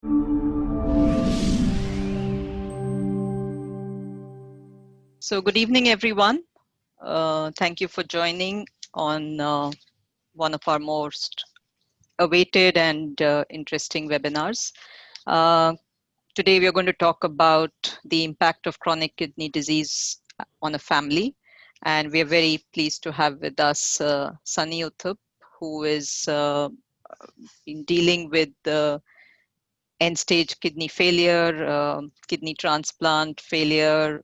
So good evening, everyone. Thank you for joining on one of our most awaited and interesting webinars. Uh, Today, we are going to talk about the impact of chronic kidney disease on a family. And we are very pleased to have with us Sunny Uthup, who is been dealing with the end-stage kidney failure, kidney transplant failure,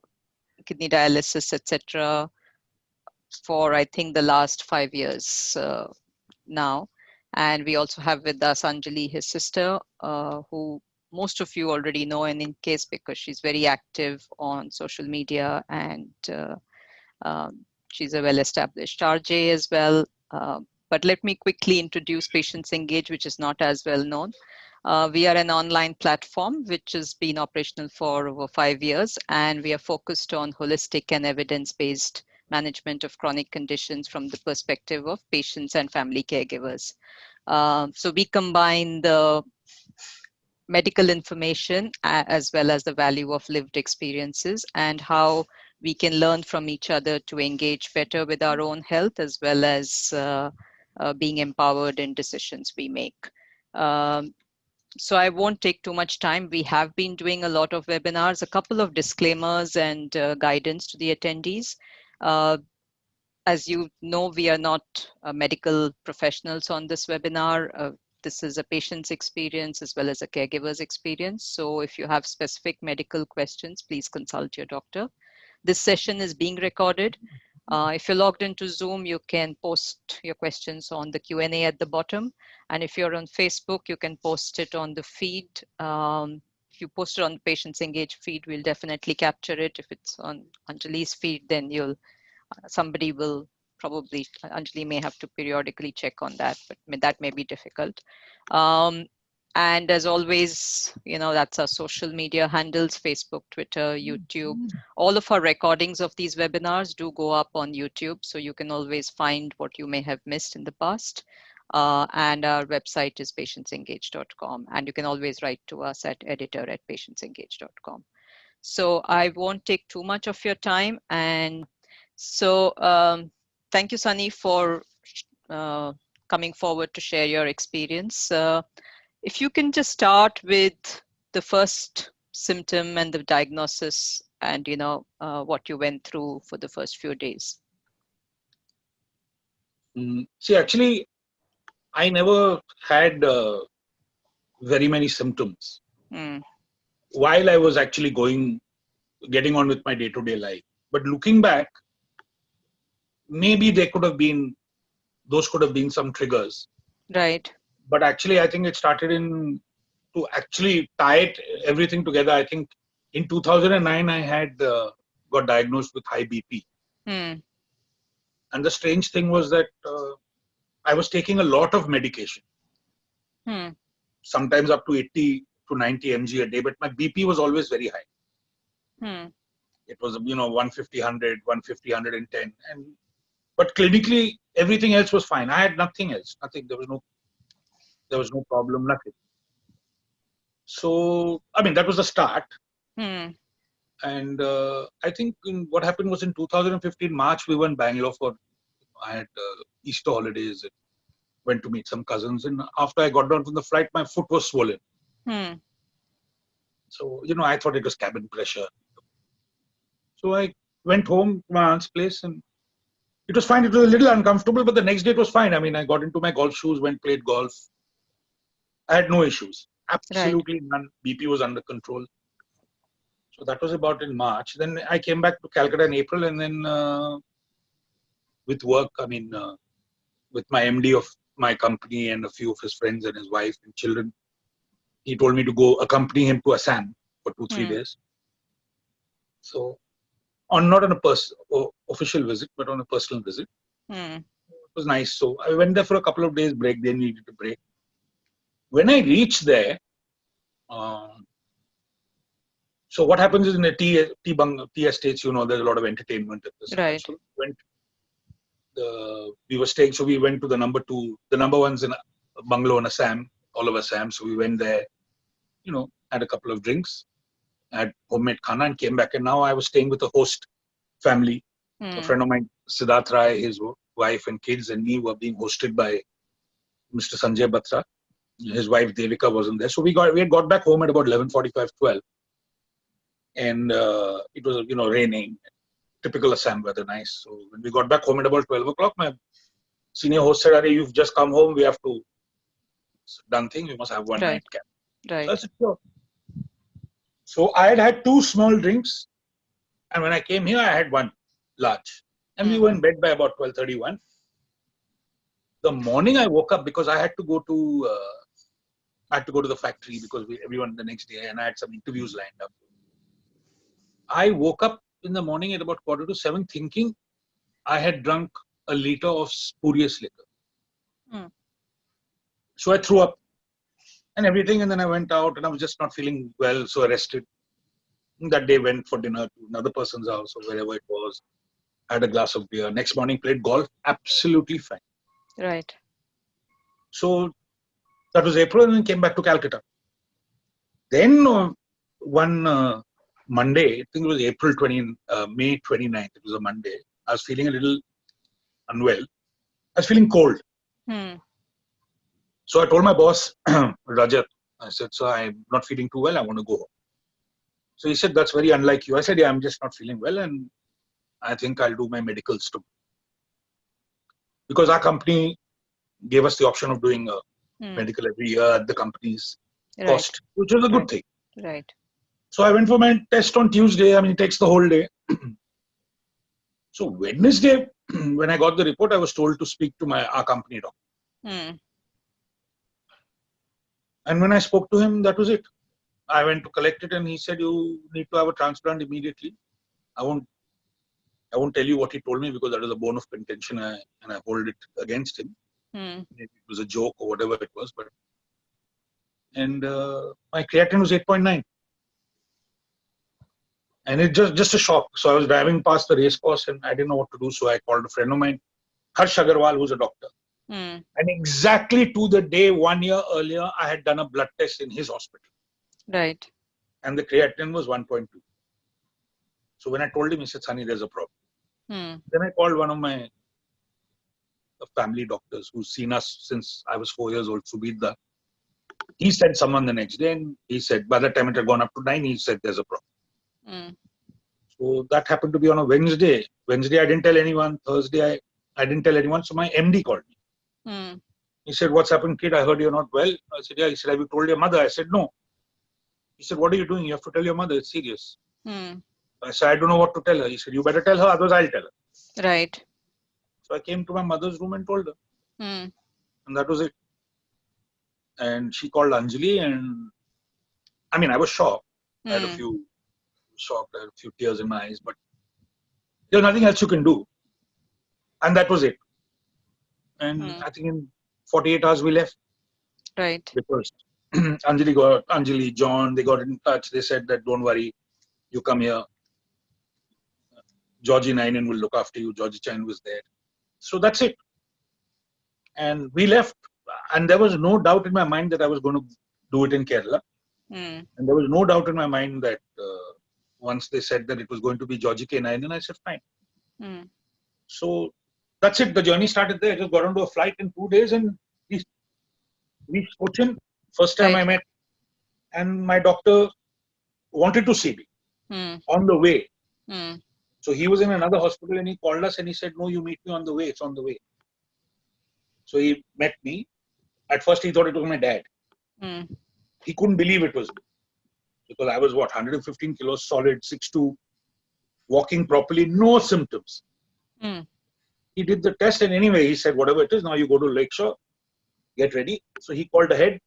kidney dialysis, etc., for I think the last 5 years now. And we also have with us Anjali, his sister, who most of you already know, and in case because she's very active on social media and she's a well-established RJ as well. But let me quickly introduce Patients Engage, which is not as well known. We are an online platform which has been operational for over 5 years, and we are focused on holistic and evidence-based management of chronic conditions from the perspective of patients and family caregivers. So we combine the medical information as well as the value of lived experiences and how we can learn from each other to engage better with our own health as well as being empowered in decisions we make. So I won't take too much time. We have been doing a lot of webinars, a couple of disclaimers and guidance to the attendees. As you know, we are not medical professionals on this webinar. This is a patient's experience as well as a caregiver's experience. So if you have specific medical questions, please consult your doctor. This session is being recorded. If you're logged into Zoom, you can post your questions on the Q&A at the bottom. And if you're on Facebook, you can post it on the feed. If you post it on the Patients Engage feed, we'll definitely capture it. If it's on Anjali's feed, then somebody will probably, Anjali may have to periodically check on that, but that may be difficult. And as always, that's our social media handles, Facebook, Twitter, YouTube. All of our recordings of these webinars do go up on YouTube, so you can always find what you may have missed in the past. And our website is patientsengage.com. And you can always write to us at editor@patientsengage.com. So I won't take too much of your time. And so thank you, Sunny, for coming forward to share your experience. If you can just start with the first symptom and the diagnosis and, what you went through for the first few days. See, actually, I never had very many symptoms while I was actually getting on with my day-to-day life. But looking back, maybe those could have been some triggers. Right. But actually, I think it started to actually tie everything together. I think in 2009, I had got diagnosed with high BP. And the strange thing was that I was taking a lot of medication, sometimes up to 80 to 90 mg a day, but my BP was always very high. It was, 150, 100, 150, 110. But clinically, everything else was fine. I had nothing else. Nothing. There was no problem, nothing. So, that was the start. And I think what happened was in 2015, March, we were in Bangalore I had Easter holidays. Went to meet some cousins. And after I got down from the flight, my foot was swollen. So, I thought it was cabin pressure. So I went home to my aunt's place and it was fine. It was a little uncomfortable, but the next day it was fine. I got into my golf shoes, played golf. I had no issues. Absolutely none. BP was under control. So that was about in March. Then I came back to Calcutta in April, and then with work, with my MD of my company and a few of his friends and his wife and children, he told me to go accompany him to Assam for 2-3 days. So, not on a official visit, but on a personal visit. It was nice. So I went there for a couple of days break. They needed a break. When I reached there, so what happens is in the tea estates, there's a lot of entertainment at this. Right. So we were staying, so we went to the number one's in bungalow in Assam, all of Assam. So we went there. had a couple of drinks, had homemade khana and came back. And now I was staying with a host family. A friend of mine, Siddharth Rai, his wife and kids and me were being hosted by Mr. Sanjay Batra. His wife Devika wasn't there. So we had got back home at about 11:45, 12. And it was, raining, typical Assam weather, nice. So when we got back home at about 12 o'clock, my senior host said, "Arey, you've just come home. We have to, it's a done thing. We must have one Right. night camp." So I Right. said, "Sure." So I had two small drinks. And when I came here, I had one large. And we were in bed by about 12:31. The morning I woke up because I had to go to the factory because everyone the next day, and I had some interviews lined up. I woke up in the morning at about 6:45 thinking I had drunk a liter of spurious liquor. So I threw up and everything, and then I went out and I was just not feeling well, so I rested. That day went for dinner to another person's house or wherever it was, had a glass of beer. Next morning played golf, absolutely fine. Right. So that was April, and then came back to Calcutta. Then one Monday, I think it was May 29th, it was a Monday, I was feeling a little unwell. I was feeling cold. So I told my boss, Rajat, I said, "So I'm not feeling too well, I want to go home." So he said, "That's very unlike you." I said, "Yeah, I'm just not feeling well, and I think I'll do my medicals too." Because our company gave us the option of doing a medical every year at the company's cost, which was a good thing. Right. So I went for my test on Tuesday. I mean, it takes the whole day. So Wednesday, when I got the report, I was told to speak to our company doctor. And when I spoke to him, that was it. I went to collect it, and he said, "You need to have a transplant immediately." I won't tell you what he told me because that is a bone of contention, and I hold it against him. Maybe it was a joke or whatever it was, and my creatinine was 8.9. And it just a shock. So I was driving past the race course and I didn't know what to do. So I called a friend of mine, Harsh Agarwal, who's a doctor. And exactly to the day 1 year earlier, I had done a blood test in his hospital. Right. And the creatinine was 1.2. So when I told him, he said, "Sunny, there's a problem." Then I called one of my family doctors who's seen us since I was 4 years old, Subidda. He sent someone the next day, and he said, by the time it had gone up to 9, he said, "There's a problem." So that happened to be on a Wednesday. Wednesday, I didn't tell anyone. Thursday, I didn't tell anyone. So my MD called me. He said, "What's happened, kid? I heard you're not well." I said, "Yeah." He said, "Have you told your mother?" I said, "No." He said, "What are you doing? You have to tell your mother. It's serious." I said, "I don't know what to tell her." He said, "You better tell her, otherwise I'll tell her." Right. So I came to my mother's room and told her. And that was it. And she called Anjali, and I mean, I was shocked. I had a few tears in my eyes, but there's nothing else you can do. And that was it. And I think in 48 hours we left. Right. Because Anjali, John, they got in touch. They said that, "Don't worry, you come here. Georgie Nainen will look after you." Georgie Chan was there. So that's it. And we left. And there was no doubt in my mind that I was going to do it in Kerala. And there was no doubt in my mind that once they said that it was going to be Georgie K. Nainen, I said, "Fine." So that's it. The journey started there. I just got onto a flight in 2 days and we reached Cochin. First time I met. And my doctor wanted to see me on the way. So he was in another hospital and he called us and he said, "No, you meet me on the way. It's on the way." So he met me. At first he thought it was my dad. He couldn't believe it was me. Because I was 115 kilos, solid, 6'2", walking properly, no symptoms. He did the test and anyway, he said, "Whatever it is, now you go to Lakeshore, get ready." So he called ahead.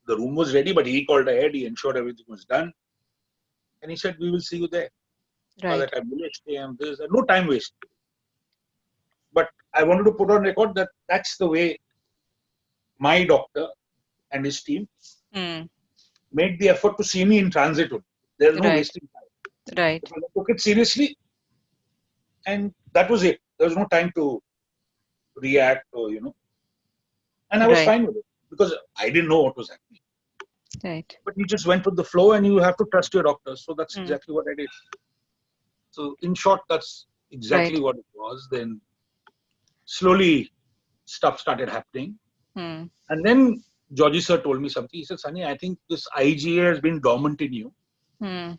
The room was ready, but he called ahead. He ensured everything was done. And he said, "We will see you there." By that time, there's no time waste. But I wanted to put on record that that's the way my doctor and his team made the effort to see me in transit. There's no wasting time. Right. Because I took it seriously, and that was it. There was no time to react or. And I was fine with it because I didn't know what was happening. Right. But you just went with the flow, and you have to trust your doctors. So that's Mm. exactly what I did. So in short, that's Right. exactly what it was. Then slowly stuff started happening. Mm. And then Georgie sir told me something. He said, Sunny, I think this IgA has been dormant in you. Mm.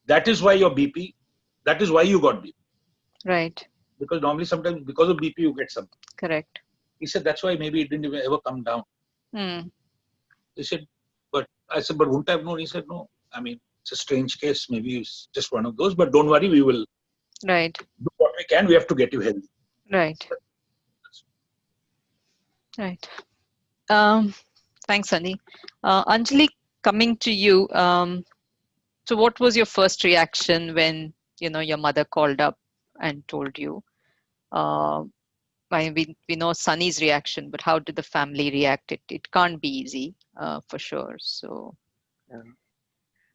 That is why your BP, that is why you got BP. Right. Because normally sometimes because of BP you get something. Correct. He said, that's why maybe it didn't even ever come down. Mm. He said, but I said, but wouldn't I have known? He said, no. I mean, it's a strange case. Maybe it's just one of those, but don't worry, we will Right. do what we can. We have to get you healthy. Right. Right. Um, Thanks, Sunny. Anjali, coming to you. So what was your first reaction when, your mother called up and told you? Uh, we know Sunny's reaction, but how did the family react? It can't be easy, for sure. So, Yeah.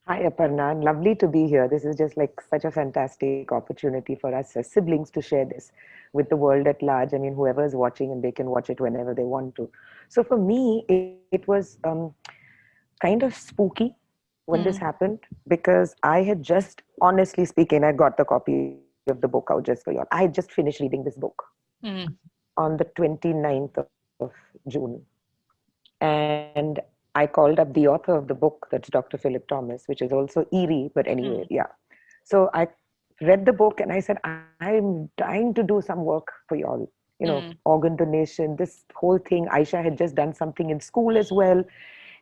Hi, Aparna. Lovely to be here. This is just like such a fantastic opportunity for us as siblings to share this with the world at large. I mean, whoever is watching and they can watch it whenever they want to. So for me, it was kind of spooky when this mm, happened because I had just, honestly speaking, I got the copy of the book out just for you all. I had just finished reading this book mm, on the 29th of June. And I called up the author of the book, that's Dr. Philip Thomas, which is also eerie, but anyway, yeah. mm, So I read the book and I said, I'm dying to do some work for y'all. mm, Organ donation, this whole thing. Aisha had just done something in school as well.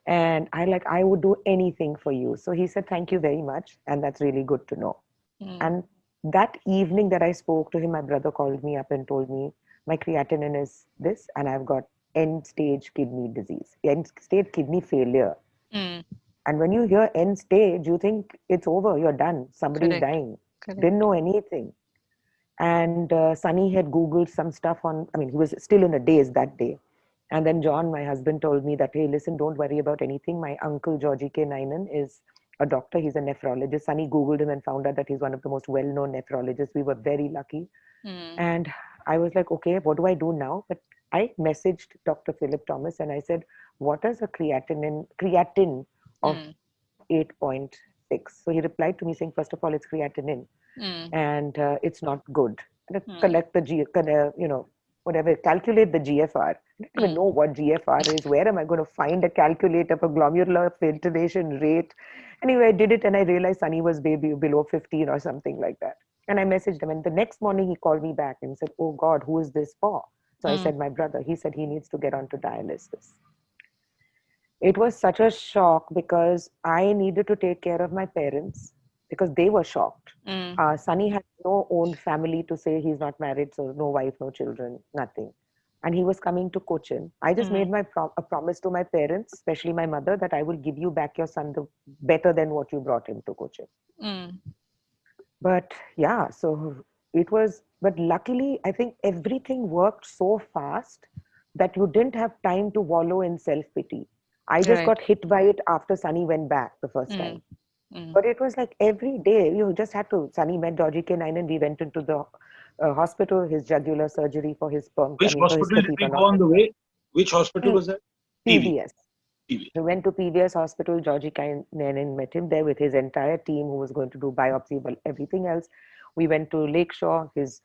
And I would do anything for you. So he said, thank you very much. And that's really good to know. mm, And that evening that I spoke to him, my brother called me up and told me, my creatinine is this, and I've got end stage kidney disease, end stage kidney failure. mm. And when you hear end stage, you think it's over, you're done, somebody's Correct. dying. Didn't Correct. know anything. And Sunny had Googled some stuff on, I mean, he was still in a daze that day. And then John, my husband, told me that, hey, listen, don't worry about anything. My uncle, Georgie K. Nainan, is a doctor. He's a nephrologist. Sunny Googled him and found out that he's one of the most well known nephrologists. We were very lucky. Mm, And I was like, okay, what do I do now? But I messaged Dr. Philip Thomas and I said, what is a creatine of mm, 8.6? So he replied to me saying, first of all, it's creatinine mm, and it's not good. And collect mm, the whatever, calculate the GFR. I didn't even know mm, what GFR is. Where am I going to find a calculator for glomerular filtration rate? Anyway, I did it and I realized Sunny was baby below 15 or something like that. And I messaged him. And the next morning he called me back and said, oh God, who is this for? So I mm, said, my brother. He said he needs to get onto dialysis. It was such a shock because I needed to take care of my parents because they were shocked. mm, Sunny had no own family to say he's not married, so no wife, no children, nothing. And he was coming to Cochin. I just mm, made a promise to my parents, especially my mother, that I will give you back your son better than what you brought him to Cochin. mm, But yeah, so it was, but luckily, I think everything worked so fast that you didn't have time to wallow in self pity. I just right. got hit by it after Sunny went back the first Mm, time. mm, But it was like every day you just had to. Sunny met Georgie K9 and we went into the hospital, his jugular surgery for his pump, I Which mean, for his hospital did we catheter, go not on his the pump. way? Which hospital P- was that? PV. PVS. PV. We went to PVS hospital. Georgie Kainen met him there with his entire team who was going to do biopsy, but everything else. We went to Lakeshore. His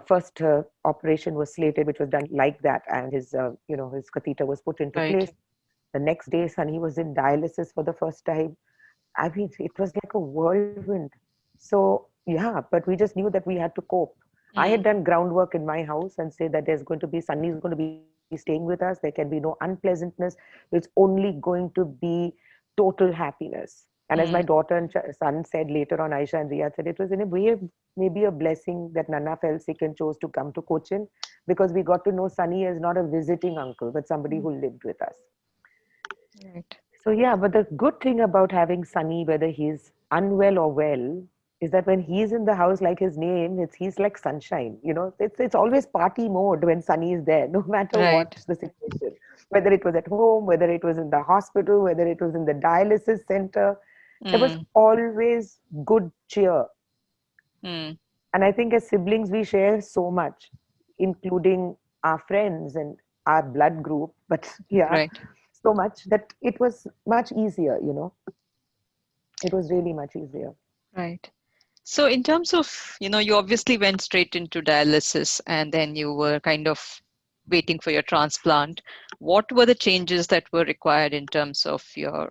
first operation was slated, which was done like that, and his catheter was put into right. place. The next day, Sunny was in dialysis for the first time. I mean, it was like a whirlwind. So, yeah, but we just knew that we had to cope. I had Mm, done groundwork in my house and say that Sunny is going to be staying with us. There can be no unpleasantness. It's only going to be total happiness. And as my mm, daughter and son said later on, Aisha and Riyad said, it was in a way maybe a blessing that Nana fell sick and chose to come to Cochin because we got to know Sunny as not a visiting uncle, but somebody mm, who lived with us. right. So yeah, but the good thing about having Sunny, whether he's unwell or well, is that when he's in the house, like his name, he's like sunshine. It's always party mode when Sunny is there, no matter Right. what the situation. Whether it was at home, whether it was in the hospital, whether it was in the dialysis center, there was Mm, always good cheer. mm, And I think as siblings, we share so much, including our friends and our blood group. But yeah, right. so much that it was much easier, you know. It was really much easier. Right. So in terms of, you obviously went straight into dialysis and then you were kind of waiting for your transplant. What were the changes that were required in terms of your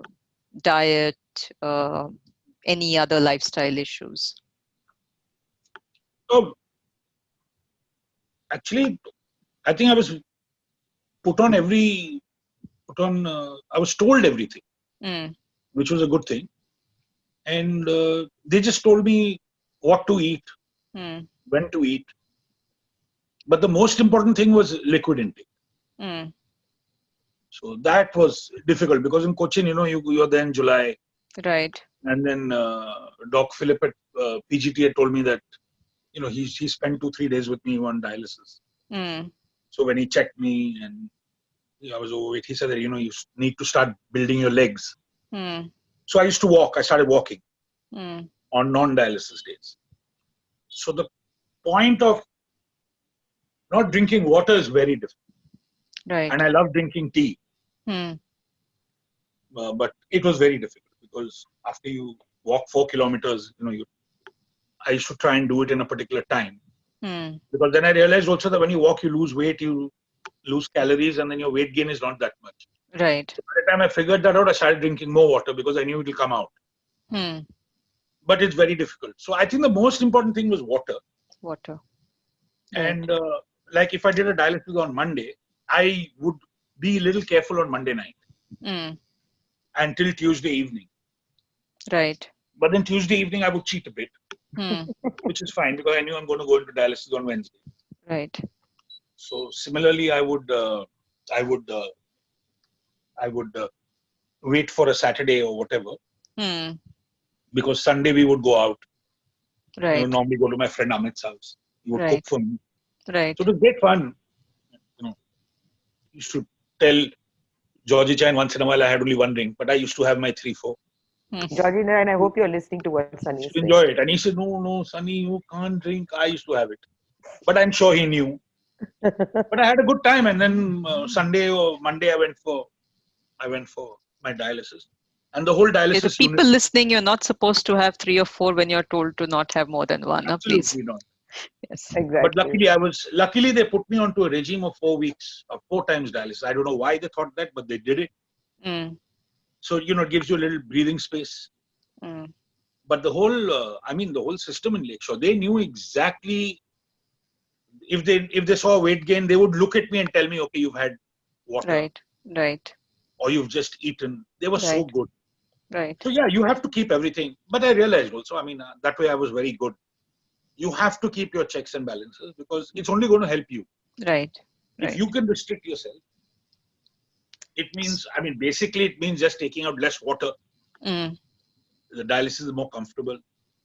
diet, uh, any other lifestyle issues? So actually, I think I was put on every, I was told everything, Mm, which was a good thing. And they just told me what to eat, mm, when to eat. But the most important thing was liquid intake. mm, So that was difficult because in Cochin, you're there in July. right. And then Doc Philip at PGT had told me that, he spent 2-3 days with me on dialysis. Mm, So when he checked me and I was overweight, he said that, you need to start building your legs. mm, So I used to walk. I started walking mm, on non-dialysis days. So the point of not drinking water is very different. And right. I love drinking tea, Mm, but it was very difficult because after you walk 4 kilometers, I used to try and do it in a particular time. mm, Because then I realized also that when you walk, you lose weight, you lose calories, and then your weight gain is not that much. right. So by the time I figured that out, I started drinking more water because I knew it will come out. Mm, But it's very difficult. So I think the most important thing was water. water. Right. And like if I did a dialysis on Monday, I would be a little careful on Monday night Mm, until Tuesday evening. right. But then Tuesday evening, I would cheat a bit, Mm, which is fine because I knew I'm going to go into dialysis on Wednesday. right. So similarly, I would, I would wait for a Saturday or whatever Mm, because Sunday we would go out. right. Normally go to my friend Amit's house. He would cook Right. for me. Right. So it was great fun. Used to tell Georgie Chan once in a while I had only one drink, but I used to have my 3-4. Mm, Georgina, and I hope you're listening to what Sunny is To saying. enjoy it. And he said, no, Sunny, you can't drink. I used to have it. But I'm sure he knew. But I had a good time. And then Sunday or Monday, I went for my dialysis. And the whole okay, the dialysis unit, people listening, you're not supposed to have three or four when you're told to not have more than one. Please. absolutely not. Yes. But Exactly. luckily they put me onto a regime of 4 weeks, of 4 times dialysis. I don't know why they thought that, but they did it. Mm, So, it gives you a little breathing space. mm, But the whole system in Lakeshore, they knew exactly if they saw weight gain, they would look at me and tell me, okay, you've had water right. Right. or you've just eaten. They were so Right. good. Right. So yeah, you have to keep everything. But I realized also, that way I was very good. You have to keep your checks and balances because it's only going to help you. Right. If Right. you can restrict yourself, it means, basically it means just taking out less water. Mm, The dialysis is more comfortable.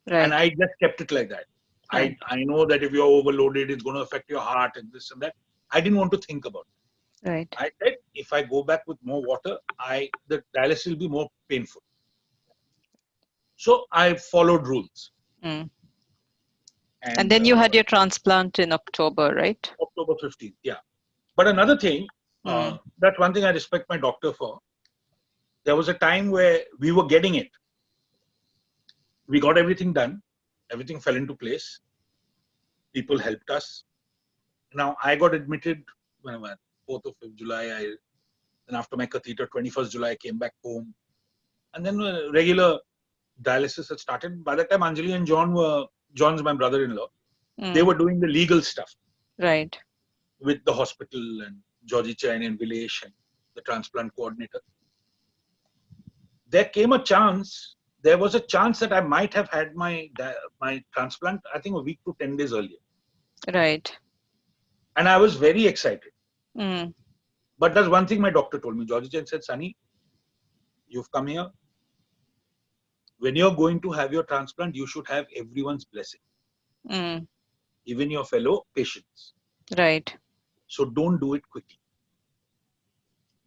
And right. I just kept it like that. Right. I know that if you're overloaded, it's going to affect your heart and this and that. I didn't want to think about it. Right. I said, if I go back with more water, the dialysis will be more painful. So I followed rules. Mm. And And then you had your transplant in October, right? October 15th, yeah. But another thing, Mm, that's one thing I respect my doctor for. There was a time where we were getting it. We got everything done. Everything fell into place. People helped us. Now, I got admitted when 4th or 5th July. Then after my catheter, 21st July, I came back home. And then regular dialysis had started. By the time Anjali and John's my brother-in-law, they mm, were doing the legal stuff right. with the hospital and Georgie Chain and Vilesh and the transplant coordinator. There was a chance that I might have had my transplant, I think a week to 10 days earlier. Right. And I was very excited. Mm, But that's one thing my doctor told me. Georgie Chain said, Sunny, you've come here. When you're going to have your transplant, you should have everyone's blessing, mm, even your fellow patients. right. So don't do it quickly.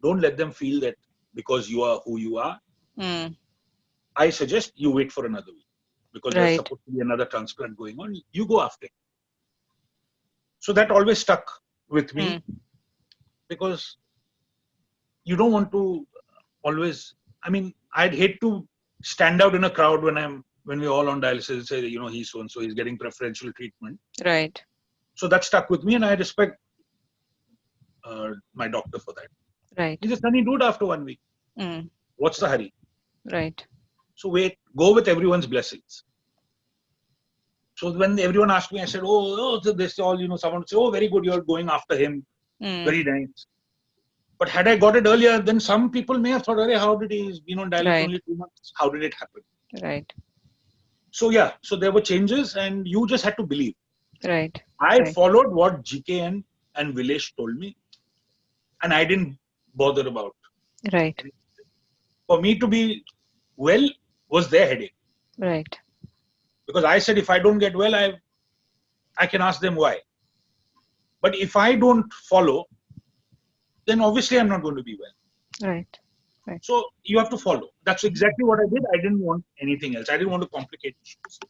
Don't let them feel that because you are who you are. Mm, I suggest you wait for another week because there's right. supposed to be another transplant going on. You go after it. So that always stuck with me Mm, because you don't want to always, I mean, I'd hate to stand out in a crowd when we're all on dialysis and say, he's so and so, he's getting preferential treatment. Right. So that stuck with me, and I respect my doctor for that. Right. He said, Sunny, do it after 1 week. Mm. What's the hurry? Right. So wait, go with everyone's blessings. So when everyone asked me, I said, so this all, someone would say, oh, very good, you're going after him. Mm. Very nice. But had I got it earlier, then some people may have thought, how did he, on dialysis Right. only 2 months? How did it happen? Right. So yeah, so there were changes, and you just had to believe. Right. I Right. followed what GKN and Vilesh told me, and I didn't bother about. Right. For me to be well was their headache. Right. Because I said, if I don't get well, I can ask them why. But if I don't follow, then obviously I'm not going to be well. Right. Right. So you have to follow. That's exactly what I did. I didn't want anything else. I didn't want to complicate issues.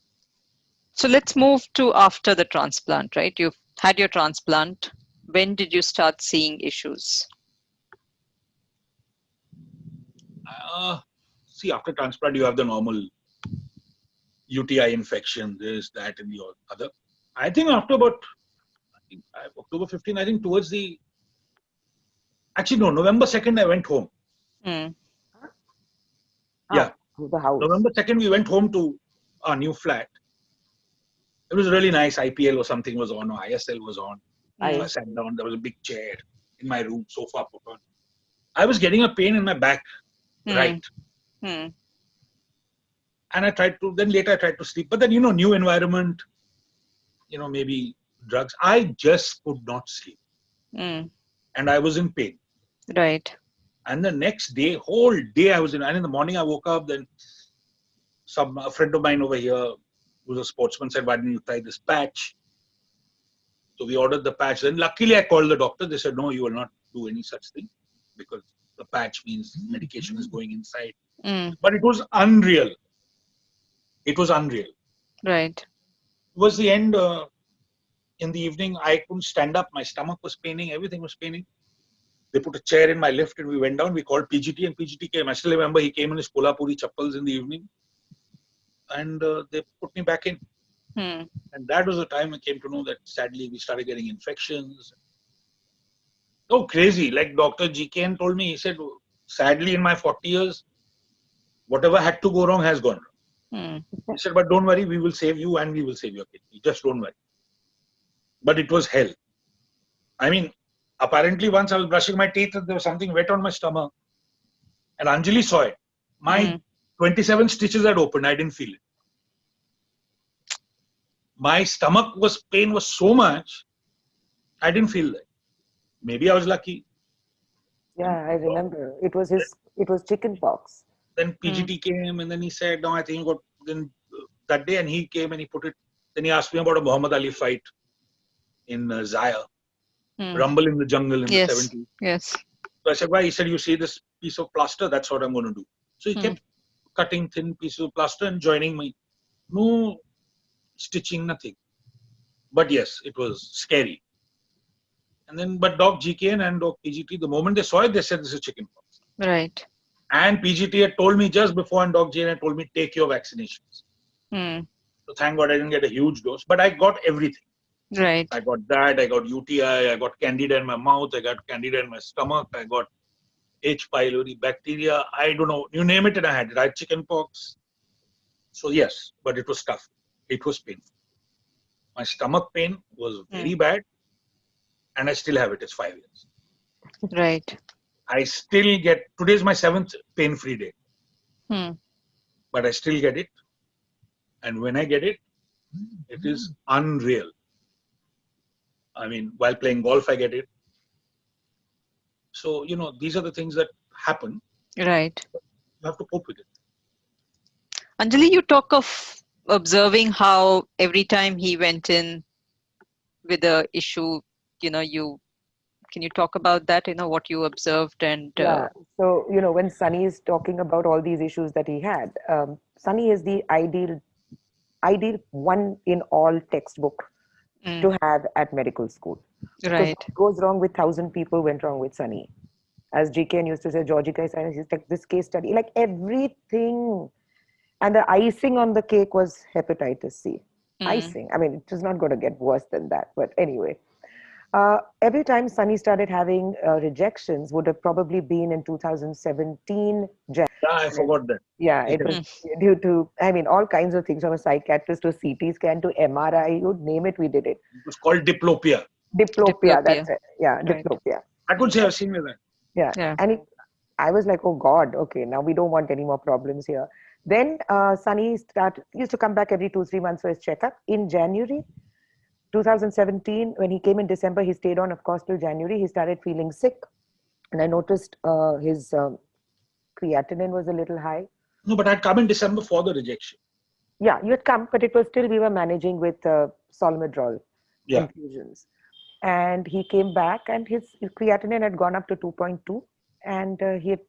So let's move to after the transplant, right? You've had your transplant. When did you start seeing issues? See, after transplant, you have the normal UTI infection, this, that, and the other. I think after about October 15, I think towards November 2nd, I went home. Mm. Yeah. To the house. November 2nd, we went home to our new flat. It was really nice. IPL or something was on, or ISL was on. Mm. I sat down. There was a big chair in my room, sofa put on. I was getting a pain in my back, right. Mm. And later I tried to sleep. But then, new environment, maybe drugs. I just could not sleep. Mm. And I was in pain. Right. And the next day, whole day I was in. And in the morning I woke up, then a friend of mine over here, who's a sportsman, said, why didn't you try this patch? So we ordered the patch. Then luckily I called the doctor. They said, no, you will not do any such thing, because the patch means medication is going inside. Mm. But it was unreal. It was unreal. Right. Towards the end, in the evening, I couldn't stand up. My stomach was paining. Everything was paining. They put a chair in my lift and we went down. We called PGT and PGT came. I still remember he came in his Kolhapuri chappals in the evening. And they put me back in. Mm. And that was the time I came to know that sadly we started getting infections. Oh, crazy. Like Dr. GKN told me, he said, sadly in my 40 years, whatever had to go wrong has gone wrong. Mm. He said, but don't worry, we will save you and we will save your kidney. Just don't worry. But it was hell. I mean, apparently once I was brushing my teeth and there was something wet on my stomach. And Anjali saw it. My 27 stitches had opened. I didn't feel it. My stomach pain was so much, I didn't feel that. Maybe I was lucky. Yeah, I remember. It was chicken pox. Then PGT came and then he said, no, I think that day, and he came and he put it. Then he asked me about a Muhammad Ali fight in Zaya, Rumble in the Jungle in the 70s. Yes. So I said, why? He said, you see this piece of plaster? That's what I'm going to do. So he kept cutting thin pieces of plaster and joining me. No stitching, nothing. But yes, it was scary. And then, but Doc GKN and Doc PGT, the moment they saw it, they said, this is chicken pox. Right. And PGT had told me just before, and Doc GKN had told me, take your vaccinations. So thank God I didn't get a huge dose, but I got everything. Right. I got that, I got UTI, I got candida in my mouth, I got candida in my stomach, I got H. pylori bacteria, I don't know, you name it and I had it. I had chicken pox. So yes, but it was tough. It was painful. My stomach pain was very bad, and I still have it. It's 5 years. Right. I still get, today's my 7th pain-free day. But I still get it. And when I get it, it is unreal. I mean, while playing golf, I get it. So, these are the things that happen. Right. You have to cope with it. Anjali, you talk of observing how every time he went in with a issue, can you talk about that? What you observed and Yeah. So, when Sunny is talking about all these issues that he had, Sunny is the ideal one in all textbook to have at medical school. right. What goes wrong with 1,000 people went wrong with Sunny. As GK used to say, Georgica is he's like this case study, like everything. And the icing on the cake was hepatitis C. Mm. Icing. I mean, it was not going to get worse than that. But anyway, every time Sunny started having rejections would have probably been in 2017 Yeah, I January. forgot that. Yeah, it Yeah. was due to, I mean, all kinds of things from a psychiatrist to CT scan to MRI, you name it, we did it. It was called diplopia. Diplopia, Diplopia. that's it. Yeah, Right. diplopia. I could say I've seen that. Yeah. Yeah. And I was like, oh God, okay, now we don't want any more problems here. Then Sunny used to come back every 2, 3 months for his checkup. In January 2017, when he came in December, he stayed on, of course, till January. He started feeling sick. And I noticed his creatinine was a little high. No, but I'd come in December for the rejection. Yeah, you had come, but it was still, we were managing with solomedrol Yeah. infusions. And he came back and his creatinine had gone up to 2.2. And he had,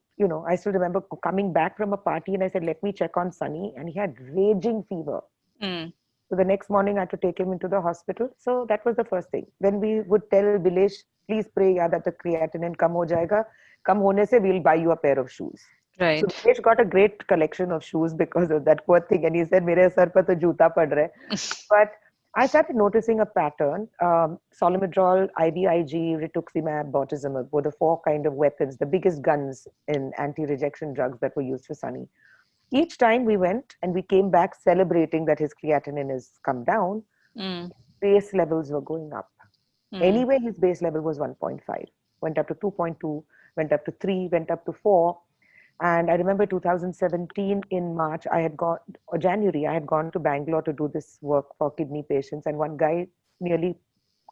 I still remember coming back from a party and I said, let me check on Sunny. And he had raging fever. Mm. So the next morning I had to take him into the hospital. So that was the first thing. Then we would tell Vilesh, please pray yeah, that the creatinine come ho jayega. Come hone se, we'll buy you a pair of shoes. So Right. Vilesh got a great collection of shoes because of that poor thing. And he said, mere sar par to joota pad raha hai. But I started noticing a pattern. Solomedrol, IVIG, rituximab, bortezomib were the 4 kind of weapons, the biggest guns in anti-rejection drugs that were used for Sunny. Each time we went and we came back celebrating that his creatinine has come down, Mm. base levels were going up. Mm. Anyway, his base level was 1.5, went up to 2.2, went up to 3, went up to 4. And I remember 2017 in March, or January, I had gone to Bangalore to do this work for kidney patients. And one guy nearly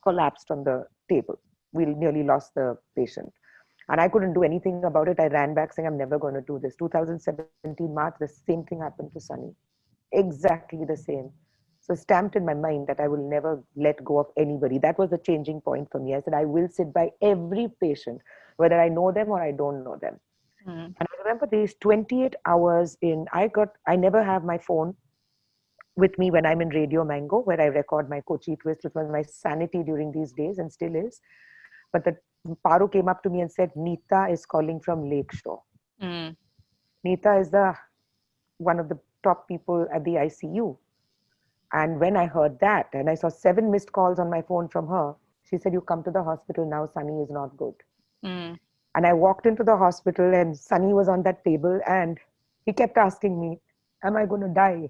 collapsed on the table. We nearly lost the patient. And I couldn't do anything about it. I ran back saying, I'm never going to do this. 2017 March, the same thing happened to Sunny. Exactly the same. So stamped in my mind that I will never let go of anybody. That was the changing point for me. I said, I will sit by every patient, whether I know them or I don't know them. Mm. And I remember these 28 hours I never have my phone with me when I'm in Radio Mango, where I record my Kochi Twist, which was my sanity during these days and still is. But the Paru came up to me and said, Neeta is calling from Lakeshore. Mm. Neeta is one of the top people at the ICU. And when I heard that, and I saw 7 missed calls on my phone from her, she said, you come to the hospital now, Sunny is not good. Mm. And I walked into the hospital and Sunny was on that table and he kept asking me, am I going to die?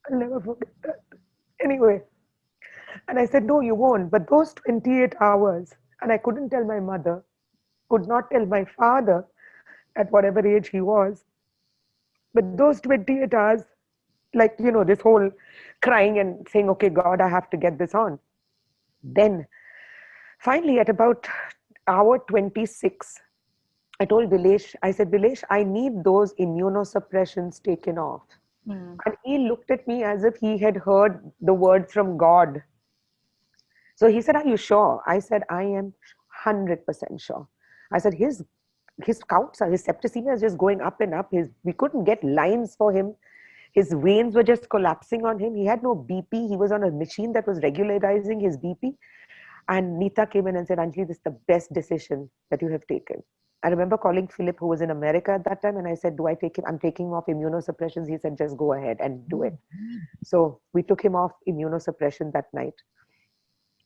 I'll never forget that. Anyway, and I said, no, you won't. But those 28 hours, and I couldn't tell my mother, could not tell my father at whatever age he was. But those 28 hours, like, this whole crying and saying, okay, God, I have to get this on. Then finally, at about hour 26, I told Vilesh, I said, Vilesh, I need those immunosuppressions taken off. Mm. And he looked at me as if he had heard the words from God. So he said, are you sure? I said, I am 100% sure. I said, his counts, his septicemia is just going up and up. We couldn't get lines for him. His veins were just collapsing on him. He had no BP. He was on a machine that was regularizing his BP. And Neeta came in and said, Anjali, this is the best decision that you have taken. I remember calling Philip, who was in America at that time, and I said, do I take him? I'm taking him off immunosuppressions. He said, just go ahead and do it. So we took him off immunosuppression that night.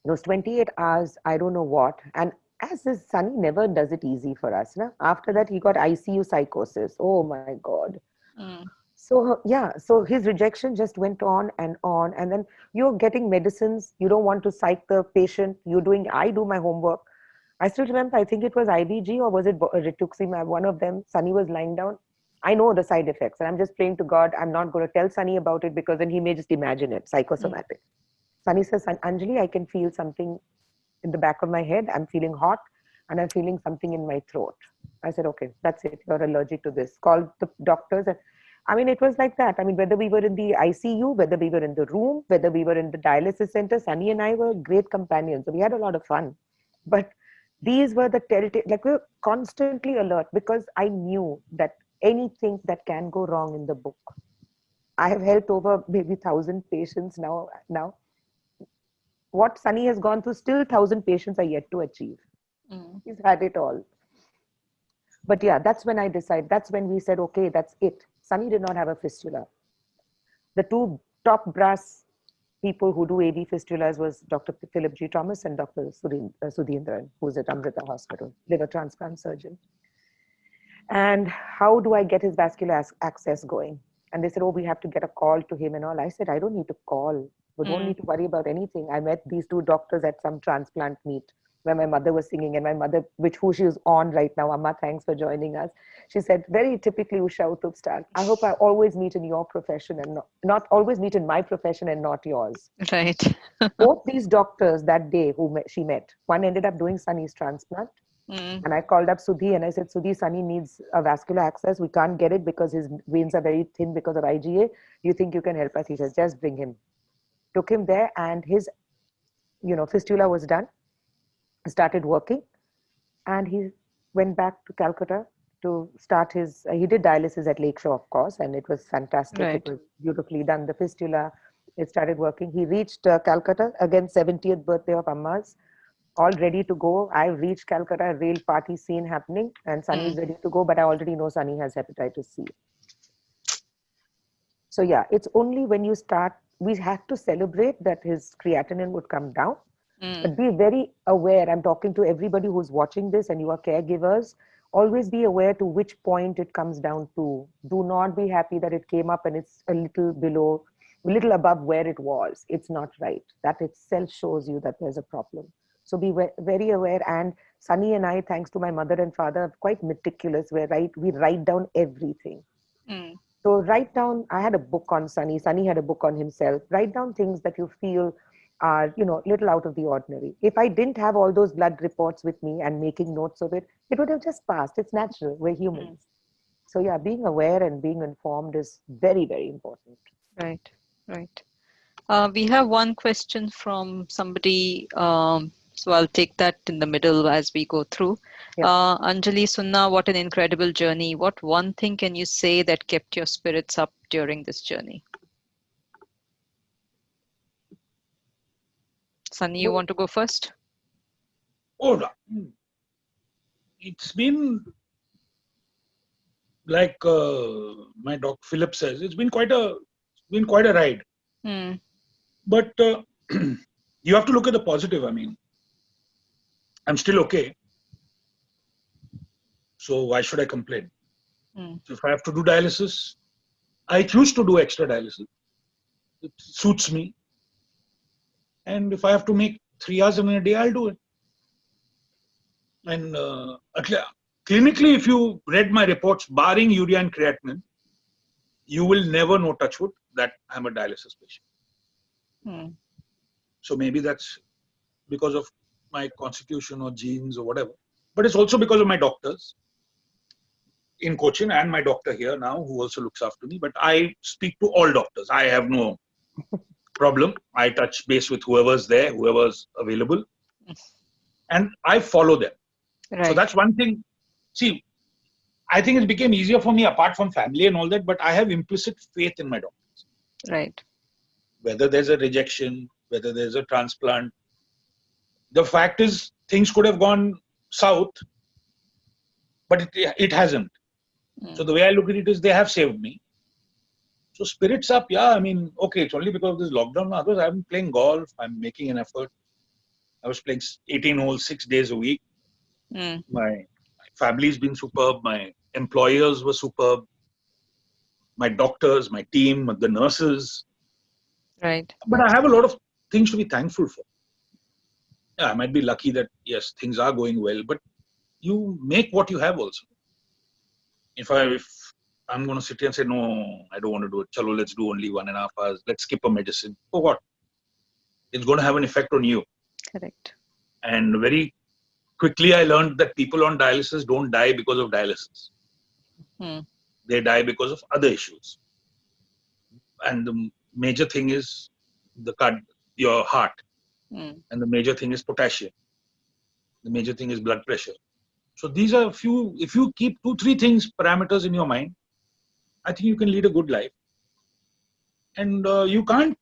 Those 28 hours, I don't know what. And as this Sunny never does it easy for us. Na? After that, he got ICU psychosis. Oh my God. Mm. So yeah, so his rejection just went on. And then you're getting medicines. You don't want to psych the patient. I do my homework. I still remember, I think it was IVG or was it rituximab, one of them. Sunny was lying down. I know the side effects and I'm just praying to God, I'm not going to tell Sunny about it because then he may just imagine it, psychosomatic. Sunny says, Anjali, I can feel something in the back of my head. I'm feeling hot and I'm feeling something in my throat. I said, okay, that's it. You're allergic to this. Called the doctors. And I mean, it was like that. I mean, whether we were in the ICU, whether we were in the room, whether we were in the dialysis center, Sunny and I were great companions. So we had a lot of fun. But these were the telltale, like we were constantly alert because I knew that anything that can go wrong in the book. I have helped over maybe 1,000 patients now. What Sunny has gone through, still 1,000 patients are yet to achieve. Mm. He's had it all. But yeah, that's when I decided. That's when we said, okay, that's it. Sunny did not have a fistula. The two top brass people who do AV fistulas was Dr. Philip G. Thomas and Dr. Sudhindran, who's at Amrita Hospital, liver transplant surgeon. And how do I get his vascular access going? And they said, oh, we have to get a call to him and all. I said, I don't need to call. We don't need to worry about anything. I met these two doctors at some transplant meet where my mother was singing, and my mother, who she is on right now, Amma, thanks for joining us. She said, very typically Usha Uthup style, I hope I always meet in your profession and not always meet in my profession and not yours. Right. Both these doctors that day she met, one ended up doing Sunny's transplant. Mm. And I called up Sudhi and I said, Sudhi, Sunny needs a vascular access. We can't get it because his veins are very thin because of IgA. Do you think you can help us? He says, just bring him. Took him there and his, fistula was done. Started working. And he went back to Calcutta to start he did dialysis at Lakeshore, of course, and it was fantastic. Right. It was beautifully done. The fistula, it started working. He reached Calcutta, again, 70th birthday of Amma's. All ready to go. I reached Calcutta, real party scene happening, and Sunny is ready to go, but I already know Sunny has hepatitis C. So yeah, it's only when you start, we had to celebrate that his creatinine would come down, but be very aware. I'm talking to everybody who's watching this and you are caregivers. Always be aware to which point it comes down to. Do not be happy that it came up and it's a little below, a little above where it was. It's not right. That itself shows you that there's a problem. So be very aware. And Sunny and I, thanks to my mother and father, are quite meticulous. We write down everything. Mm. So write down, I had a book on Sunny. Sunny had a book on himself. Write down things that you feel are, little out of the ordinary. If I didn't have all those blood reports with me and making notes of it, it would have just passed. It's natural. We're humans. So yeah, being aware and being informed is very, very important. Right. Right. We have one question from somebody, so I'll take that in the middle as we go through. Yeah. Anjali Sunna, what an incredible journey. What one thing can you say that kept your spirits up during this journey? Sunny, you want to go first? Oh, it's been like my doc Philip says, it's been quite a ride. Mm. But you have to look at the positive. I mean, I'm still okay. So why should I complain? Mm. So if I have to do dialysis, I choose to do extra dialysis. It suits me. And if I have to make 3 hours in a day, I'll do it. And clinically, if you read my reports, barring urea and creatinine, you will never know, touch wood, that I'm a dialysis patient. Mm. So maybe that's because of my constitution or genes or whatever. But it's also because of my doctors in Cochin and my doctor here now, who also looks after me. But I speak to all doctors. I have no problem. I touch base with whoever's there, whoever's available, and I follow them. Right. So that's one thing. See, I think it became easier for me apart from family and all that, but I have implicit faith in my doctors. Right. Whether there's a rejection, whether there's a transplant, the fact is things could have gone south, but it hasn't. So the way I look at it is they have saved me. So spirits up, yeah. I mean, okay, it's only because of this lockdown. Otherwise, I'm playing golf. I'm making an effort. I was playing 18 holes 6 days a week. My family's been superb. My employers were superb. My doctors, my team, the nurses. Right. But I have a lot of things to be thankful for. Yeah, I might be lucky that, yes, things are going well, but you make what you have also. If I'm going to sit here and say, no, I don't want to do it. Chalo, let's do only 1.5 hours. Let's skip a medicine. For what? It's going to have an effect on you. Correct. And very quickly, I learned that people on dialysis don't die because of dialysis. They die because of other issues. And the major thing is your heart. And the major thing is potassium. The major thing is blood pressure. So these are if you keep 2-3 things, parameters in your mind, I think you can lead a good life. And you can't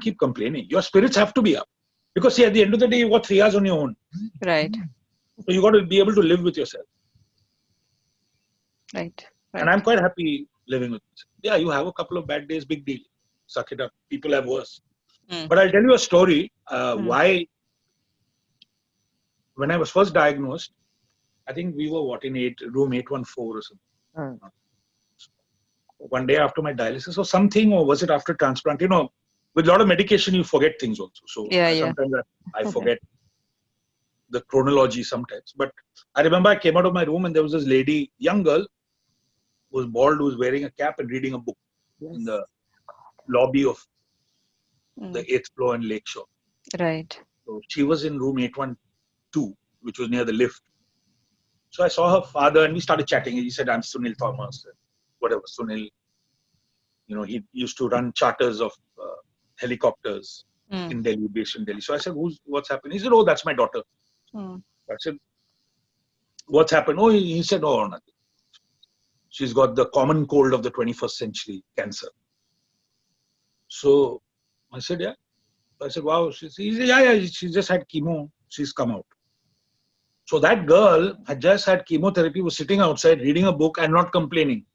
keep complaining. Your spirits have to be up. Because see, at the end of the day, you've got 3 hours on your own. Right. So you got to be able to live with yourself. Right. And I'm quite happy living with myself. Yeah, you have a couple of bad days, big deal. Suck it up. People have worse. But I'll tell you a story. Why, when I was first diagnosed, I think we were in room 814 or something. One day after my dialysis or something, or was it after transplant? You know, with a lot of medication, you forget things also. So sometimes I forget the chronology sometimes. But I remember I came out of my room and there was this lady, young girl, who was bald, who was wearing a cap and reading a book in the lobby of the 8th floor in Lakeshore. Right. So she was in room 812, which was near the lift. So I saw her father and we started chatting. He said, I'm Sunil Thomas, whatever, Sunil. You know, he used to run charters of helicopters in Delhi, based in Delhi. So I said, what's happened? He said, oh, that's my daughter. I said, what's happened? Oh, he said, oh, nothing. She's got the common cold of the 21st century, cancer. So I said, yeah. I said, wow. He said, yeah, she just had chemo. She's come out. So that girl had just had chemotherapy, was sitting outside reading a book and not complaining.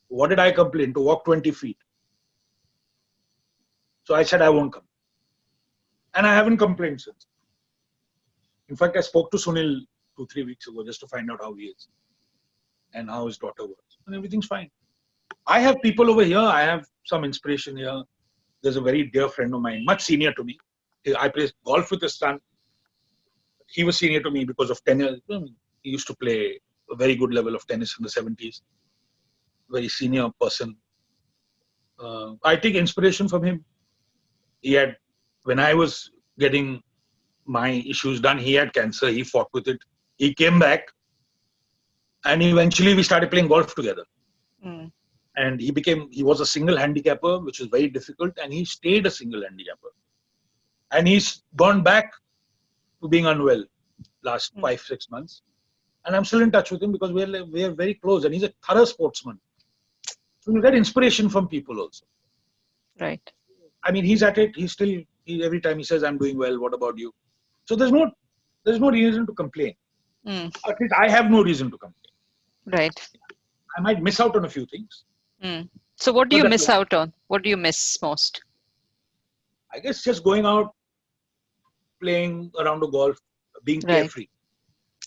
What did I complain? To walk 20 feet. So I said, I won't come. And I haven't complained since. In fact, I spoke to Sunil 2-3 weeks ago just to find out how he is and how his daughter was. And everything's fine. I have people over here. I have some inspiration here. There's a very dear friend of mine, much senior to me. I play golf with his son. He was senior to me because of tennis. He used to play a very good level of tennis in the 70s. Very senior person. I take inspiration from him. He had, when I was getting my issues done, he had cancer. He fought with it. He came back. And eventually we started playing golf together. And he was a single handicapper, which was very difficult. And he stayed a single handicapper. And he's gone back to being unwell last 5-6 months. And I'm still in touch with him because we're very close. And he's a thorough sportsman. So you get inspiration from people also. Right. I mean, he's at it. Every time he says, I'm doing well. What about you? So there's no reason to complain. At least I have no reason to complain. Right. I might miss out on a few things. So what do you miss out on? What do you miss most? I guess just going out, playing around the golf, being carefree.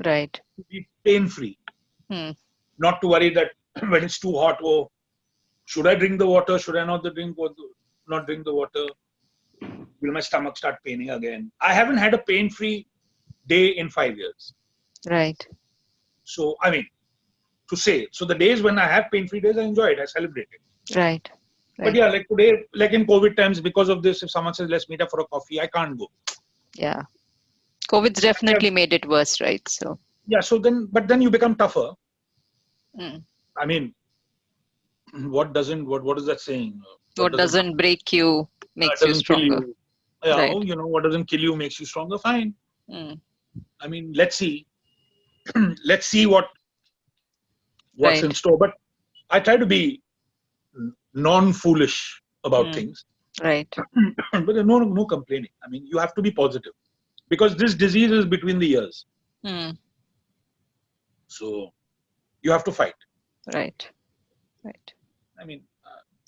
Right. Be pain-free. Not to worry that when it's too hot, oh, should I drink the water? Should I not drink the water? Will my stomach start paining again? I haven't had a pain-free day in 5 years. Right. So, I mean, to say, so the days when I have pain-free days, I enjoy it. I celebrate it. Right. But yeah, like today, like in COVID times, because of this, if someone says, let's meet up for a coffee, I can't go. Yeah. COVID's definitely made it worse, right? So. Yeah, but then you become tougher. I mean, what is that saying? What doesn't break you makes you stronger. Yeah, right. What doesn't kill you makes you stronger. Fine. I mean, let's see. Let's see what's in store. But I try to be non-foolish about things. Right. But there's no complaining. I mean, you have to be positive because this disease is between the ears. So you have to fight. Right. I mean,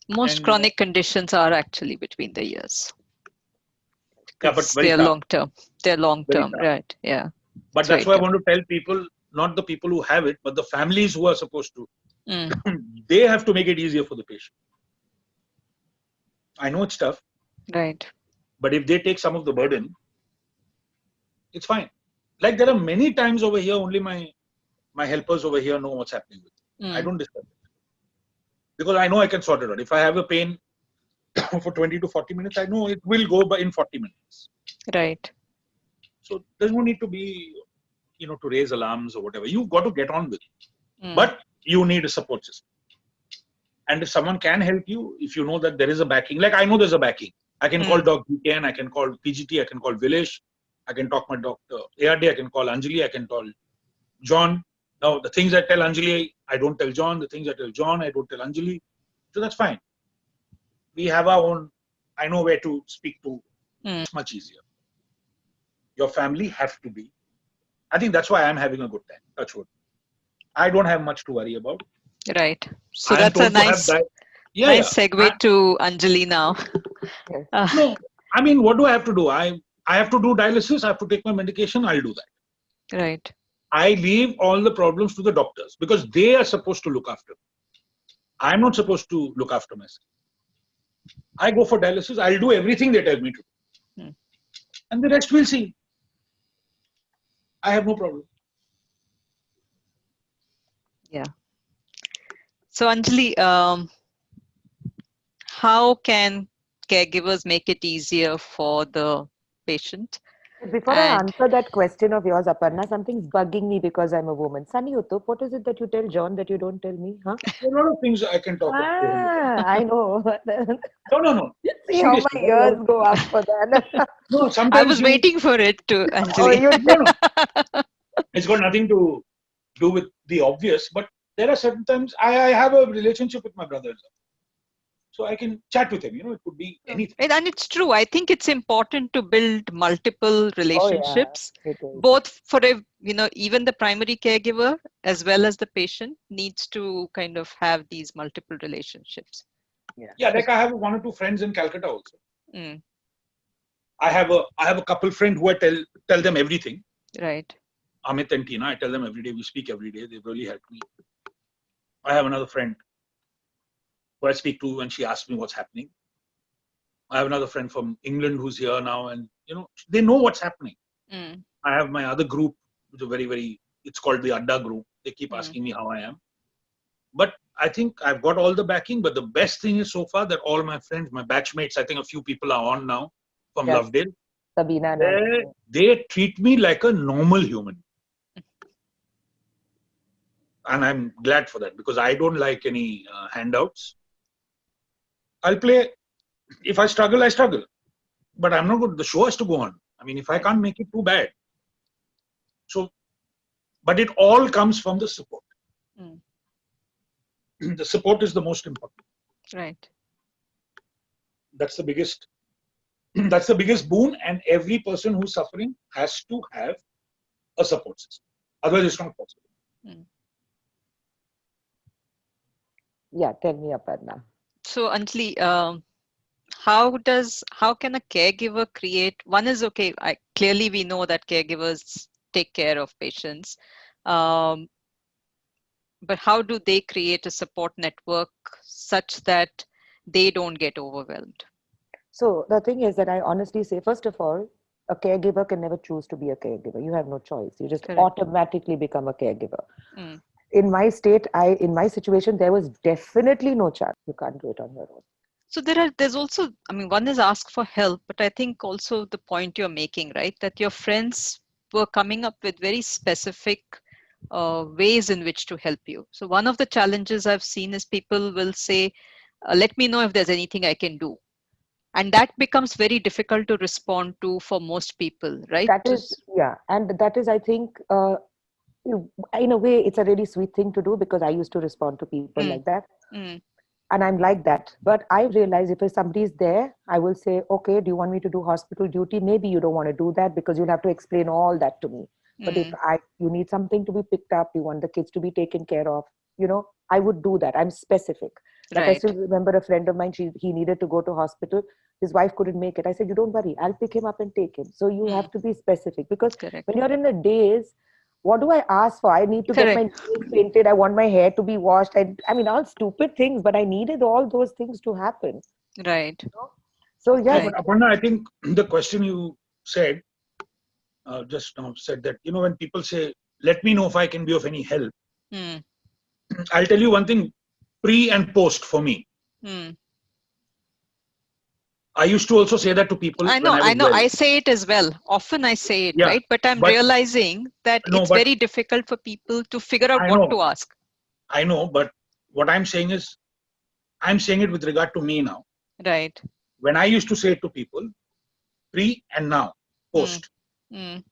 most chronic conditions are actually between the years. Yeah, but they're long term. They're long term, right? Yeah. But that's why I want to tell people, not the people who have it, but the families who are supposed to. They have to make it easier for the patient. I know it's tough. Right. But if they take some of the burden, it's fine. Like there are many times over here, only my helpers over here know what's happening with me. I don't disturb it. Because I know I can sort it out. If I have a pain for 20 to 40 minutes, I know it will go in 40 minutes. Right. So there's no need to be, to raise alarms or whatever. You've got to get on with it. But you need a support system. And if someone can help you, if you know that there is a backing, like I know there's a backing. I can call Doc GKN, I can call PGT, I can call Vilesh, I can talk my doctor ARD, I can call Anjali, I can call John. Now, the things I tell Anjali, I don't tell John. The things I tell John, I don't tell Anjali. So that's fine. We have our own, I know where to speak to. It's much easier. your family have to be. I think that's why I'm having a good time. Touch wood. I don't have much to worry about. Right. So I am that's a told to have nice, Yeah, nice yeah. segue to Anjali now. Yes. Uh, No, I mean, what do I have to do? I have to do dialysis. I have to take my medication. I'll do that. right. I leave all the problems to the doctors because they are supposed to look after me. I'm not supposed to look after myself. I go for dialysis. I'll do everything they tell me to do, Hmm. and the rest we'll see. I have no problem. Yeah. So Anjali, how can caregivers make it easier for the patient? Before I And answer that question of yours, Aparna, something's bugging me because I'm a woman. Sunny Uthup, what is it that you tell John that you don't tell me? Huh? There are a lot of things I can talk to him about. Ah, I know. No, no, no. See how Seriously, my there are a lot ears of go things. up for that. No, I sometimes was you. waiting for it to Oh, Anjali. you No, did. no. It's got nothing to do with the obvious, but there are certain times I have a relationship with my brother, so I can chat with him. It could be anything. And it's true. I think it's important to build multiple Oh, yeah, relationships, it is. both for even the primary caregiver as well as the patient needs to kind of have these multiple relationships. Yeah. Yeah, like I have one or two friends in Calcutta also. Mm, I have a couple friend who I tell them everything. right. Amit and Tina, I tell them every day. We speak every day. They've really helped me. I have another friend who I speak to when she asks me what's happening. I have another friend from England who's here now, and they know what's happening. Mm, I have my other group, which is it's called the Adda group. They keep mm, asking me how I am. But I think I've got all the backing. But the best thing is so far that all my friends, my batchmates, I think a few people are on now from Yes, Lovedale. Sabina and They, I. they treat me like a normal human. And I'm glad for that because I don't like any handouts. I'll play. If I struggle, I struggle. But I'm not good. The show has to go on. I mean, if I right. can't make it, too bad. So, but it all comes from the support. Mm, The support is the most important. right. That's the biggest. That's the biggest boon, and every person who's suffering has to have a support system. Otherwise, it's not possible. Mm. Yeah, tell me, Aparna. So Anjali, how can a caregiver create? One is okay. Clearly we know that caregivers take care of patients. Um, but how do they create a support network such that they don't get overwhelmed? So the thing is that I honestly say, first of all, a caregiver can never choose to be a caregiver. You have no choice. You just Correct. automatically become a caregiver. Mm. In my state, in my situation, there was definitely no chance. You can't do it on your own. So there's also, I mean, one is ask for help, but I think also the point you're making, right, that your friends were coming up with very specific ways in which to help you. So one of the challenges I've seen is people will say, let me know if there's anything I can do. And that becomes very difficult to respond to for most people, right? That is, yeah. And that is, I think, in a way, it's a really sweet thing to do because I used to respond to people Mm, like that. mm, And I'm like that. But I realize if somebody's there, I will say, okay, do you want me to do hospital duty? Maybe you don't want to do that because you'll have to explain all that to me. But if mm, you need something to be picked up, you want the kids to be taken care of, I would do that. I'm specific. Like I right. still remember a friend of mine, he needed to go to hospital. His wife couldn't make it. I said, you don't worry, I'll pick him up and take him. So you Mm, have to be specific because correct. when you're in the days, what do I ask for? I need to get my Correct. nails painted. I want my hair to be washed. I mean, all stupid things, but I needed all those things to happen. Right. So Yeah, yes, but Right. Aparna, I think the question you said just now said that when people say, "Let me know if I can be of any help," Mm, I'll tell you one thing: pre and post for me. mm. I used to also say that to people I when know, I I was know. well. I say it as well. Often I say it, Yeah, right? But I'm but realizing that no, it's but very difficult for people to figure out I what know, to ask. I know, but what I'm saying is, I'm saying it with regard to me now. Right. When I used to say it to people, pre and now, Mm, post, mm.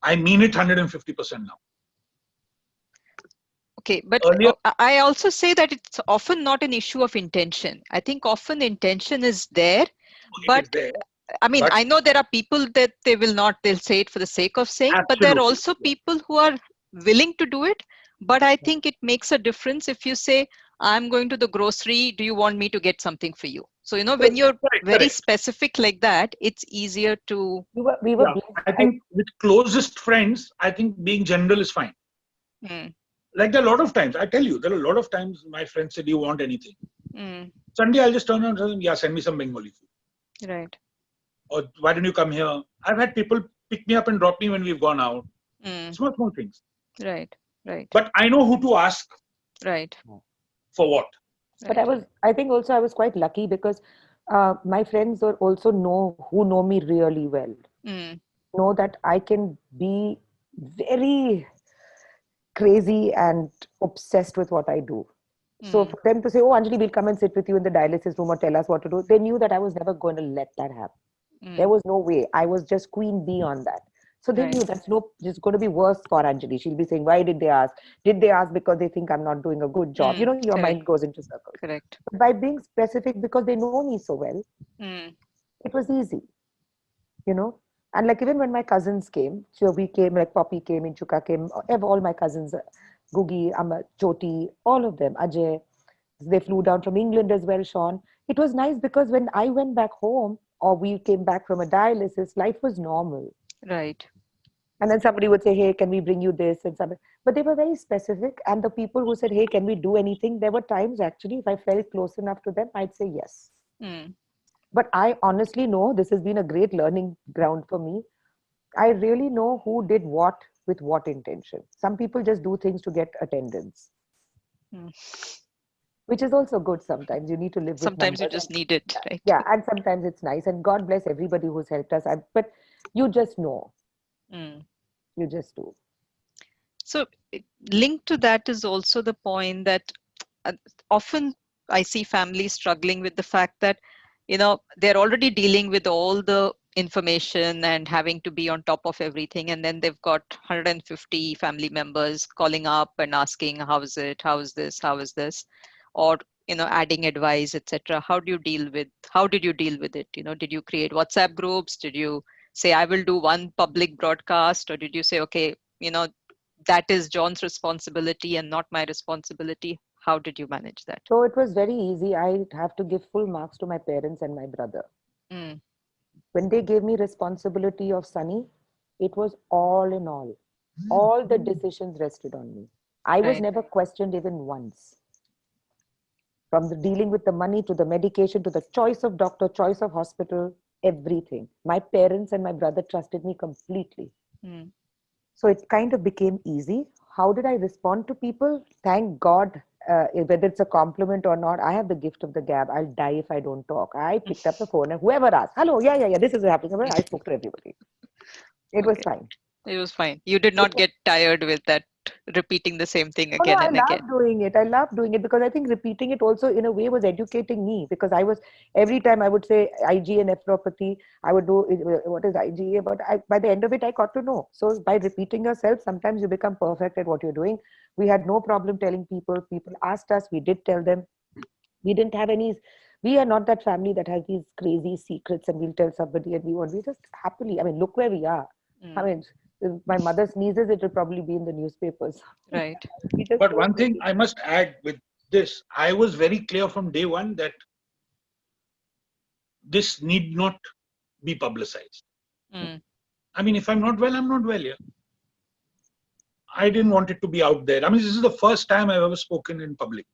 I mean it 150% now. Okay. But Earlier, I also say that it's often not an issue of intention. I think often intention is there, it but is there. I mean, But I know there are people that they'll say it for the sake of saying, but there are absolutely, also people who are willing to do it. But I think it makes a difference if you say, I'm going to the grocery, do you want me to get something for you? So, when you're correct, very correct. specific like that, it's easier to. We were Yeah, blessed. I think with closest friends, I think being general is fine. Mm, Like there are a lot of times, I tell you, there are a lot of times my friends said, "Do you want anything?" mm, Sunday, I'll just turn around and tell them, "Yeah, send me some Bengali food." right. Or why don't you come here? I've had people pick me up and drop me when we've gone out. Mm, Small, small things. right. Right. But I know who to ask Right. for what. But Right. I think also I was quite lucky because my friends are also who know me really well, Mm, know that I can be very crazy and obsessed with what I do. So mm, for them to say, "Oh, Anjali, we'll come and sit with you in the dialysis room or tell us what to do," they knew that I was never going to let that happen. There mm, was no way. I was just queen bee on that. So they right. knew that's no, it's going to be worse for Anjali. She'll be saying, "Why did they ask? Did they ask because they think I'm not doing a good job?" Mm, Your correct. mind goes into circles. Correct. But by being specific, because they know me so well, Mm, it was easy, you know. And like even when my cousins came, so we came, like Poppy came, Inchuka came, all my cousins, Gugi, Amma, Choti, all of them, Ajay, they flew down from England as well, Sean. It was nice because when I went back home or we came back from a dialysis, life was normal. right. And then somebody would say, "Hey, can we bring you this?" And something. But they were very specific. And the people who said, "Hey, can we do anything?" There were times actually, if I felt close enough to them, I'd say yes. Mm, But I honestly know this has been a great learning ground for me. I really know who did what with what intention. Some people just do things to get attendance, mm. which is also good sometimes. You need to live with Sometimes you numbers. just need it, right? Yeah, and sometimes it's nice. And God bless everybody who's helped us. But you just know. Mm. You just do. So, linked to that is also the point that uh, often I see families struggling with the fact that, they're already dealing with all the information and having to be on top of everything. And then they've got 150 family members calling up and asking, how is it? How is this? How is this? Or, adding advice, etc. How did you deal with it? Did you create WhatsApp groups? Did you say, I will do one public broadcast? Or did you say, okay, that is John's responsibility and not my responsibility? How did you manage that? So it was very easy. I have to give full marks to my parents and my brother. Mm, When they gave me responsibility of Sunny, it was all in all. All the decisions rested on me. I was right. never questioned even once. From the dealing with the money to the medication to the choice of doctor, choice of hospital, everything. My parents and my brother trusted me completely. Mm, So it kind of became easy. How did I respond to people? Thank God, whether it's a compliment or not, I have the gift of the gab. I'll die if I don't talk. I picked up the phone and whoever asked, "Hello, yeah, this is happening." I spoke to everybody. It was okay. fine. It was fine. You did It not get tired with that repeating the same thing Oh no, again I and again. love doing it. I love doing it because I think repeating it also in a way was educating me because I was every time I would say IgA nephropathy, I would do what is IgA, but by the end of it, I got to know. So by repeating yourself, sometimes you become perfect at what you're doing. We had no problem telling people. People asked us, we did tell them. We didn't have any. We are not that family that has these crazy secrets and we'll tell somebody and we just happily. I mean, look where we are. I Mm, mean, if my mother sneezes, it will probably be in the newspapers. right. We just But don't one do thing it. I must add with this, I was very clear from day one that this need not be publicized. Mm, I mean, if I'm not well, I'm not well. Yeah. I didn't want it to be out there. I mean, this is the first time I've ever spoken in public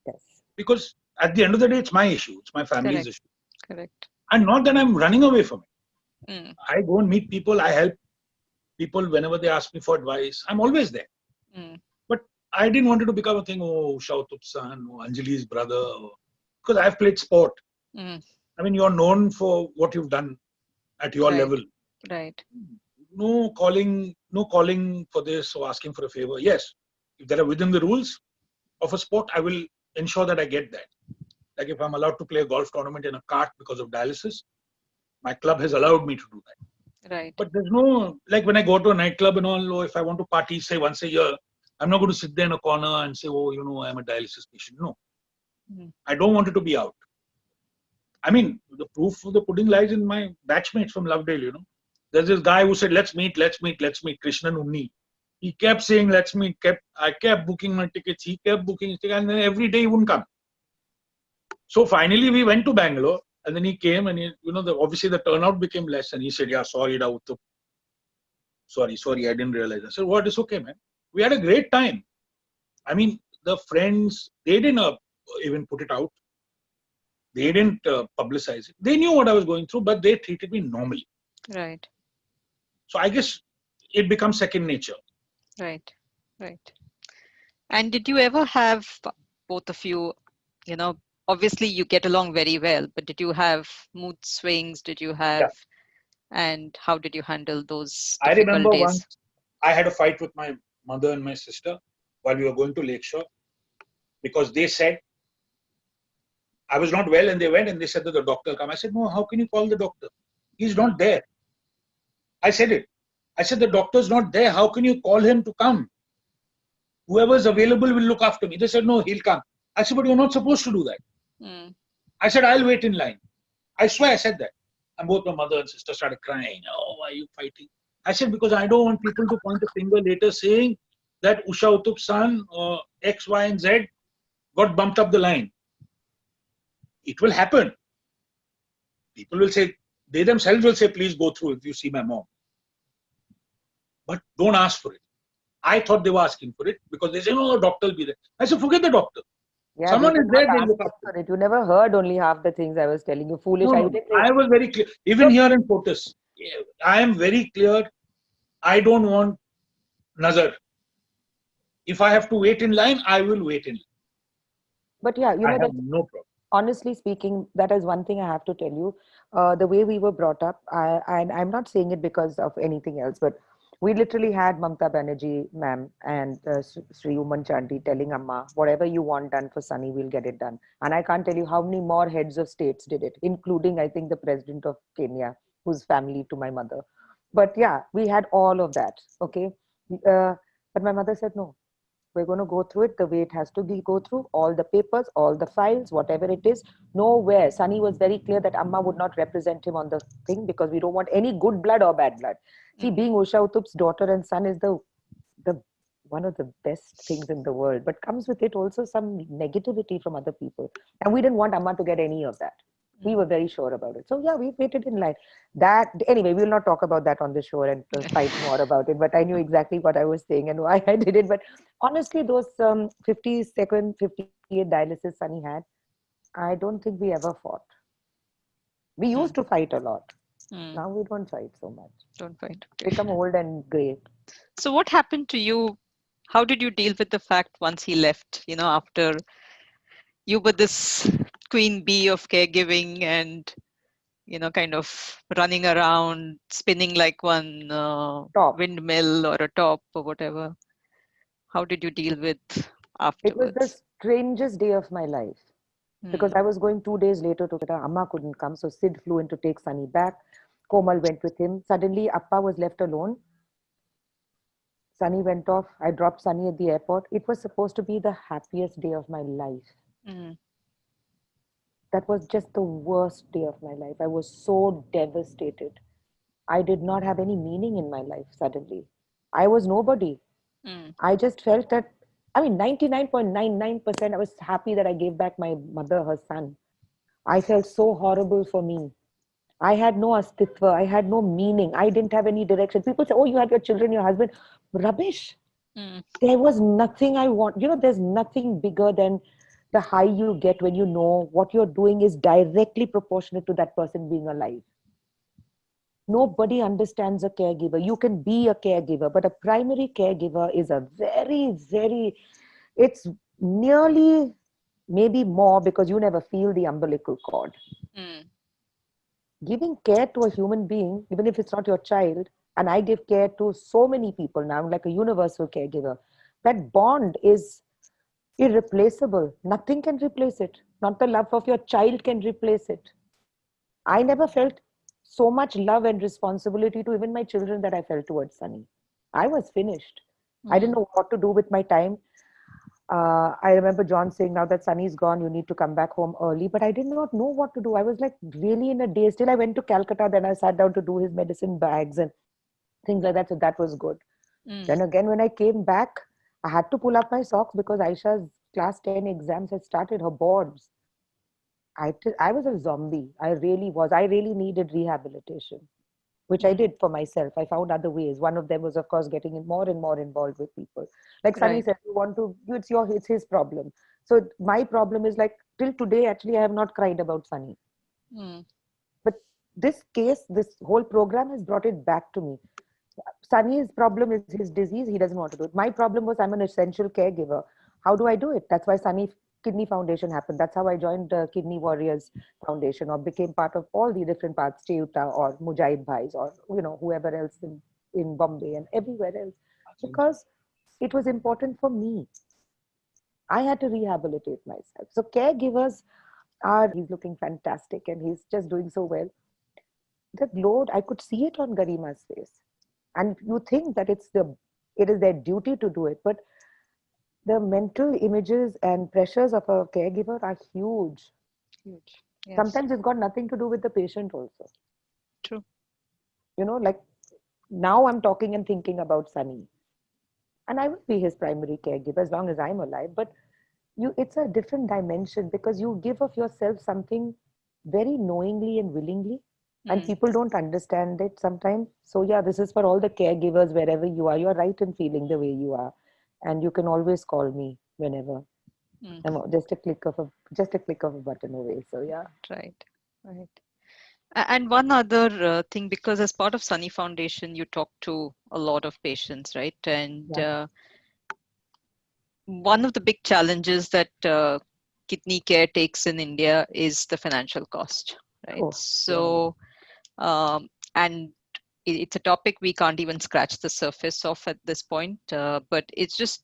Yes. because at the end of the day, it's my issue. It's my family's correct. issue. Correct. And not that I'm running away from it. Mm, I go and meet people. I help people whenever they ask me for advice. I'm always there. mm, But I didn't want it to become a thing, oh, Shautup's son, or Anjali's brother, because I've played sport. mm, I mean, you're known for what you've done at your right. level. Right. No calling for this or asking for a favor. Yes, if they are within the rules of a sport, I will ensure that I get that. Like if I'm allowed to play a golf tournament in a cart because of dialysis, my club has allowed me to do that. Right. But there's no, like when I go to a nightclub and all, or if I want to party, say once a year, I'm not going to sit there in a corner and say, oh, I'm a dialysis patient. No, Mm, I don't want it to be out. I mean, the proof of the pudding lies in my batchmates from Lovedale, There's this guy who said, let's meet, Krishnan Unni. He kept saying, let's meet. I kept booking my tickets. He kept booking his tickets. And then every day he wouldn't come. So finally we went to Bangalore. And then he came and, obviously the turnout became less. And he said, yeah, sorry, Uthup. Sorry, I didn't realize. I said, what? It's okay, man. We had a great time. I mean, the friends, they didn't even put it out. They didn't publicize it. They knew what I was going through, but they treated me normally. Right. So I guess it becomes second nature. Right. And did you ever have, both of you, obviously you get along very well, but did you have mood swings? Did you have, and how did you handle those I difficult remember days? once I had a fight with my mother and my sister while we were going to Lakeshore because they said I was not well, and they went and they said that the doctor will come. I said, no, how can you call the doctor? He's not there. I said it. I said, the doctor's not there. How can you call him to come? Whoever's available will look after me. They said, no, he'll come. I said, but you're not supposed to do that. I said, I'll wait in line. I swear I said that. And both my mother and sister started crying. Oh, why are you fighting? I said, because I don't want people to point a finger later saying that Usha Uthup's son or X, Y, and Z got bumped up the line. It will happen. People will say, they themselves will say, please go through if you see my mom. But don't ask for it. I thought they were asking for it because they say, no, the doctor will be there. I said, forget the doctor. Yeah, Someone is there, they look after it. You never heard only half the things I was telling you. Foolish. No, I was very clear. Even here in Fortis, I am very clear. I don't want nazar. If I have to wait in line, I will wait in line. But yeah, I have no problem. Honestly speaking, that is one thing I have to tell you. The way we were brought up, I'm not saying it because of anything else, but we literally had Mamta Banerjee ma'am and Sri Uman Chandy telling Amma, whatever you want done for Sunny, we'll get it done. And I can't tell you how many more heads of states did it, including, I think, the president of Kenya, who's family to my mother. But yeah, we had all of that, okay? But my mother said, no, we're going to go through it the way it has to be go through, all the papers, all the files, whatever it is. Nowhere. Sunny was very clear that Amma would not represent him on the thing because we don't want any good blood or bad blood. See, being Usha Uthup's daughter and son is the one of the best things in the world, but comes with it also some negativity from other people. And we didn't want Amma to get any of that. We were very sure about it. So yeah, we waited in line. That anyway, we will not talk about that on the show and fight more about it. But I knew exactly what I was saying and why I did it. But honestly, those 52nd, 58 dialysis Sunny had, I don't think we ever fought. We used to fight a lot. Now we don't fight so much. Don't fight. Okay. Become old and grey. So what happened to you? How did you deal with the fact once he left, after you were this queen bee of caregiving and, kind of running around, spinning like one windmill or a top or whatever? How did you deal with afterwards? It was the strangest day of my life. Because I was going 2 days later to Calcutta. Amma couldn't come. So Sid flew in to take Sunny back. Komal went with him. Suddenly, Appa was left alone. Sunny went off. I dropped Sunny at the airport. It was supposed to be the happiest day of my life. That was just the worst day of my life. I was so devastated. I did not have any meaning in my life suddenly. I was nobody. I just felt that, 99.99%, I was happy that I gave back my mother her son. I felt so horrible for me. I had no astitva. I had no meaning. I didn't have any direction. People say, oh, you have your children, your husband. Rubbish. There was nothing I want. There's nothing bigger than the high you get when you know what you're doing is directly proportionate to that person being alive. Nobody understands a caregiver. You can be a caregiver, but a primary caregiver is a very, very, it's nearly maybe more because you never feel the umbilical cord. Giving care to a human being, even if it's not your child, and I give care to so many people now, like a universal caregiver, that bond is irreplaceable. Nothing can replace it. Not the love of your child can replace it. I never felt so much love and responsibility to even my children that I felt towards Sunny. I was finished. I didn't know what to do with my time. I remember John saying, now that Sunny's gone, you need to come back home early. But I did not know what to do. I was like really in a daze. Till I went to Calcutta, then I sat down to do his medicine bags and things like that. So that was good. Mm. Then again, when I came back, I had to pull up my socks because Aisha's class 10 exams had started, her boards. I was a zombie. I really was. I really needed rehabilitation, which I Mm. did for myself. I found other ways. One of them was, of course, getting more and more involved with people. Like Sunny Right. said, you want to, it's his problem. So my problem is like till today, actually, I have not cried about Sunny. Mm. But this case, this whole program has brought it back to me. Sunny's problem is his disease. He doesn't want to do it. My problem was I'm an essential caregiver. How do I do it? That's why Sunny Kidney Foundation happened. That's how I joined Kidney Warriors Foundation or became part of all the different parts, Cheyuta or Mujahid Bhais or, whoever else in Bombay and everywhere else. Because it was important for me. I had to rehabilitate myself. So caregivers he's looking fantastic and he's just doing so well. The glow, I could see it on Garima's face. And you think that it is their duty to do it, but the mental images and pressures of a caregiver are huge. Huge. Yes. Sometimes it's got nothing to do with the patient also. True. Like now I'm talking and thinking about Sunny. And I will be his primary caregiver as long as I'm alive. But it's a different dimension because you give of yourself something very knowingly and willingly. And Mm. people don't understand it sometimes. So yeah, this is for all the caregivers wherever you are. You're right in feeling the way you are. And you can always call me whenever. Mm. I'm just a click of a button away. So yeah. Right. Right. And one other thing, because as part of Sunny Foundation, you talk to a lot of patients, right? And Yeah. one of the big challenges that kidney care takes in India is the financial cost, right? Oh, yeah. So, and it's a topic we can't even scratch the surface of at this point. But it's just,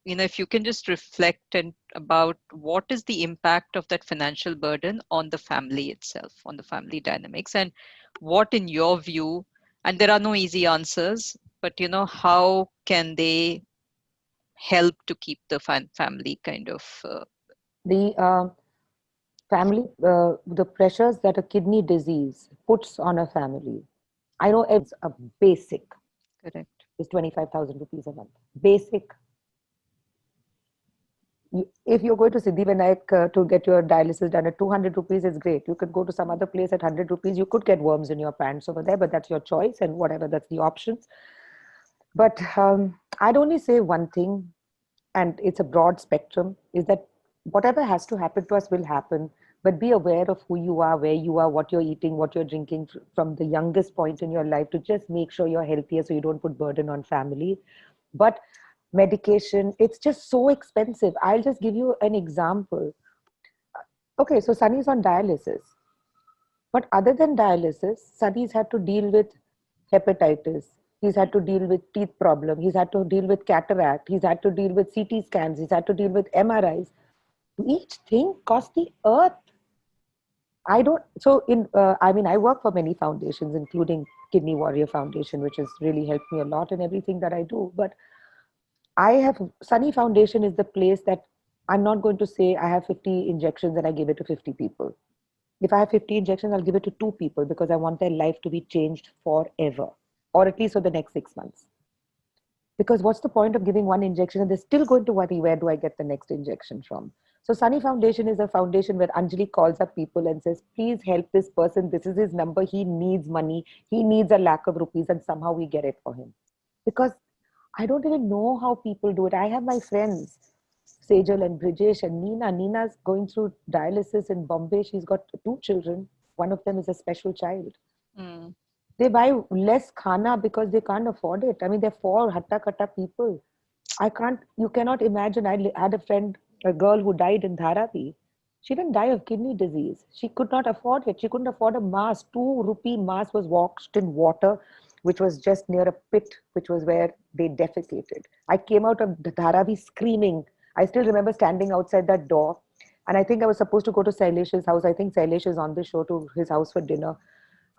if you can just reflect and about what is the impact of that financial burden on the family itself, on the family dynamics, and what, in your view, and there are no easy answers, but how can they help to keep the family kind of The the pressures that a kidney disease puts on a family. I know it's a basic correct. is 25,000 rupees a month. Basic. If you're going to Siddhivinayak to get your dialysis done at 200 rupees, it's great. You could go to some other place at 100 rupees. You could get worms in your pants over there, but that's your choice and whatever, that's the options. But I'd only say one thing, and it's a broad spectrum, is that whatever has to happen to us will happen. But be aware of who you are, where you are, what you're eating, what you're drinking from the youngest point in your life to just make sure you're healthier so you don't put burden on family. But medication, it's just so expensive. I'll just give you an example. Okay, so Sunny's on dialysis. But other than dialysis, Sunny's had to deal with hepatitis. He's had to deal with teeth problem. He's had to deal with cataract. He's had to deal with CT scans. He's had to deal with MRIs. Each thing costs the earth. I don't. So I work for many foundations, including Kidney Warrior Foundation, which has really helped me a lot in everything that I do. But Sunny Foundation is the place that I'm not going to say I have 50 injections and I give it to 50 people. If I have 50 injections, I'll give it to 2 people because I want their life to be changed forever, or at least for the next 6 months. Because what's the point of giving one injection and they're still going to worry, where do I get the next injection from? So Sunny Foundation is a foundation where Anjali calls up people and says, please help this person. This is his number. He needs money. He needs a lakh of rupees and somehow we get it for him. Because I don't even know how people do it. I have my friends, Sejal and Brijesh and Nina. Nina's going through dialysis in Bombay. She's got 2 children. One of them is a special child. Mm. They buy less khana because they can't afford it. I mean, they're 4 hatta people. You cannot imagine. I had a friend, a girl who died in Dharavi. She didn't die of kidney disease. She could not afford it. She couldn't afford a mass. 2 rupee mass was washed in water, which was just near a pit, which was where they defecated. I came out of the Dharavi screaming. I still remember standing outside that door. And I think I was supposed to go to Sailesh's house. I think Sailesh is on the show to his house for dinner.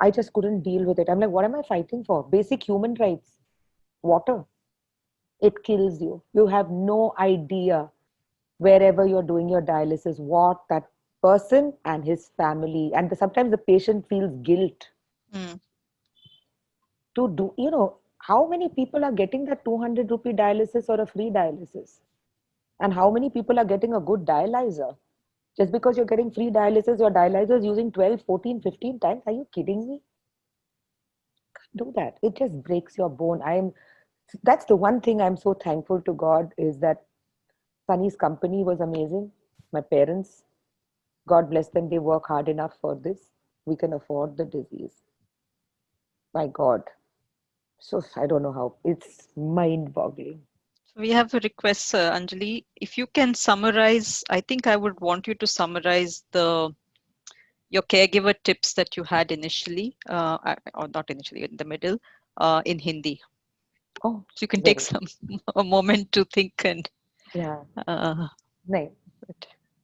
I just couldn't deal with it. I'm like, what am I fighting for? Basic human rights. Water. It kills you. You have no idea wherever you're doing your dialysis, what that person and his family, and sometimes the patient feels guilt Mm. to do, how many people are getting that 200 rupee dialysis or a free dialysis? And how many people are getting a good dialyzer? Just because you're getting free dialysis, your dialyzer is using 12, 14, 15 times. Are you kidding me? Do that. It just breaks your bone. That's the one thing I'm so thankful to God is that Sunny's company was amazing. My parents, God bless them, they work hard enough for this. We can afford the disease. My God. So I don't know how. It's mind boggling. So we have a request, Anjali. If you can summarize, I think I would want you to summarize your caregiver tips that you had initially, or not initially, in the middle, in Hindi. Oh, So you can take very. some a moment to think and. Yeah. Uh, नहीं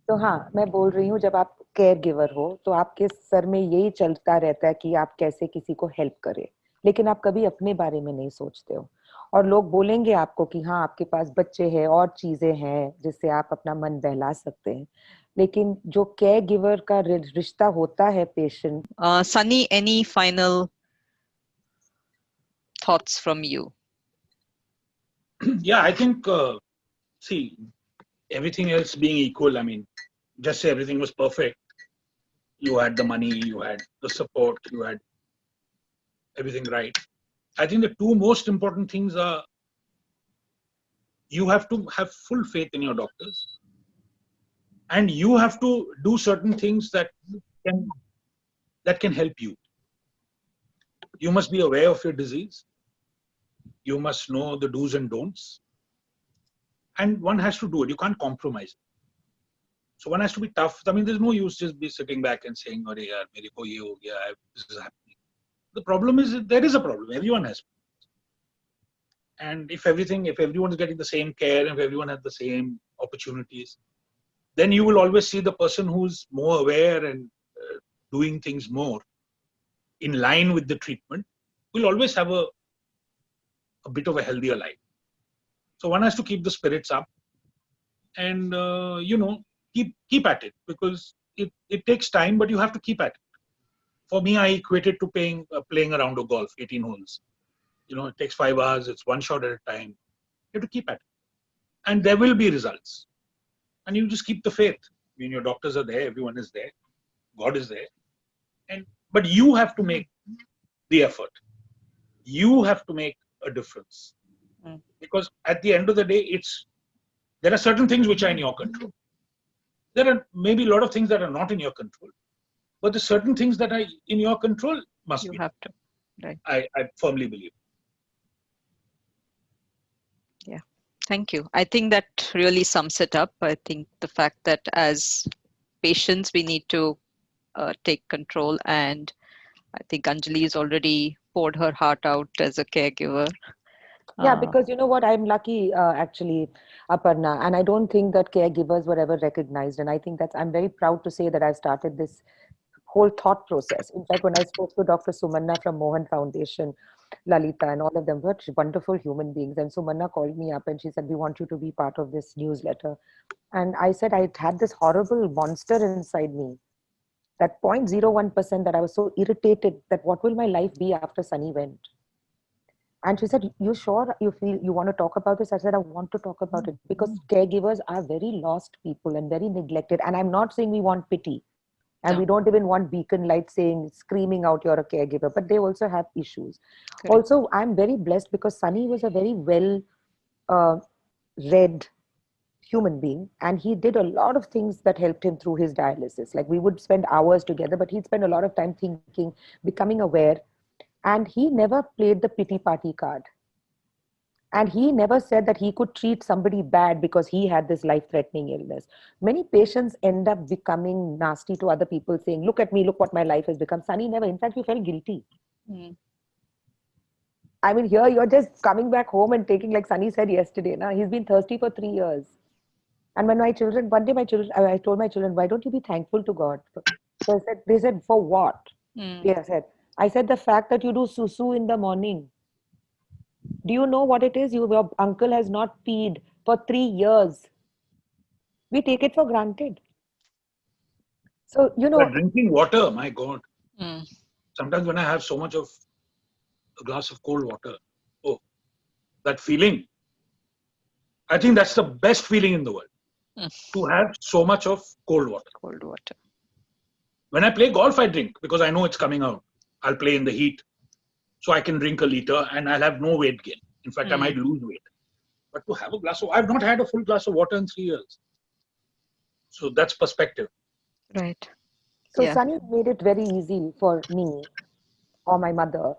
तो हाँ मैं बोल रही हूँ जब आप care giver हो तो आपके सर में यही चलता रहता है कि आप कैसे किसी को हेल्प करें लेकिन आप कभी अपने बारे में नहीं सोचते हो और लोग बोलेंगे आपको कि हाँ आपके पास बच्चे हैं और चीजें हैं जिससे आप अपना मन बहला सकते हैं लेकिन जो केयर गिवर का रिश्ता होता है patient Sunny, any final thoughts from you? Yeah, I think, see, everything else being equal, I mean, just say everything was perfect. You had the money, you had the support, you had everything right. I think the two most important things are you have to have full faith in your doctors and you have to do certain things can that can help you. You must be aware of your disease. You must know the do's and don'ts. And one has to do it. You can't compromise. So one has to be tough. I mean, there's no use just be sitting back and saying, "Arey yaar, mere ko ye ho gaya, this is happening." The problem is that there is a problem. Everyone has. And if everyone is getting the same care, and if everyone has the same opportunities, then you will always see the person who's more aware and doing things more in line with the treatment will always have a bit of a healthier life. So one has to keep the spirits up and keep at it because it takes time, but you have to keep at it. For me, I equated to playing a round of golf, 18 holes. It takes 5 hours. It's one shot at a time. You have to keep at it, and there will be results. And you just keep the faith. I mean, your doctors are there, everyone is there, God is there, but you have to make the effort. You have to make a difference because at the end of the day, there are certain things which are in your control. There are maybe a lot of things that are not in your control, but the certain things that are in your control must You be. have to, right? I firmly believe. Yeah. Thank you. I think that really sums it up. I think the fact that as patients, we need to take control, and I think Anjali has already poured her heart out as a caregiver. Yeah, because you know what, I'm lucky actually, Aparna, and I don't think that caregivers were ever recognized. And I think I'm very proud to say that I started this whole thought process. In fact, when I spoke to Dr. Sumanna from Mohan Foundation, Lalita, and all of them were wonderful human beings. And Sumanna called me up and she said, "We want you to be part of this newsletter." And I said, I had this horrible monster inside me, that 0.01% that I was so irritated that what will my life be after Sunny went? And she said, "You sure you feel you want to talk about this?" I said, "I want to talk about it because caregivers are very lost people and very neglected. And I'm not saying we want pity. And No. we don't even want beacon light saying, screaming out, you're a caregiver. But they also have issues. Correct. Also, I'm very blessed because Sunny was a very well read human being. And he did a lot of things that helped him through his dialysis. Like we would spend hours together, but he'd spend a lot of time thinking, becoming aware. And he never played the pity party card. And he never said that he could treat somebody bad because he had this life threatening illness. Many patients end up becoming nasty to other people, saying, "Look at me, look what my life has become." Sunny never. In fact, he felt guilty. Mm. I mean, here you're just coming back home and taking, like Sunny said yesterday, now he's been thirsty for 3 years. And when one day I told my children, "Why don't you be thankful to God?" So they said, "For what?" Mm. I said, the fact that you do susu in the morning. Do you know what it is? Your uncle has not peed for 3 years. We take it for granted. So, But drinking water, my God. Mm. Sometimes when I have so much of a glass of cold water, oh, that feeling, I think that's the best feeling in the world, Mm. to have so much of cold water. Cold water. When I play golf, I drink because I know it's coming out. I'll play in the heat. So I can drink a liter and I'll have no weight gain. In fact, I Mm. might lose weight. But to have a glass of, I've not had a full glass of water in 3 years. So that's perspective. Right. so Yeah. Sunny made it very easy for me or my mother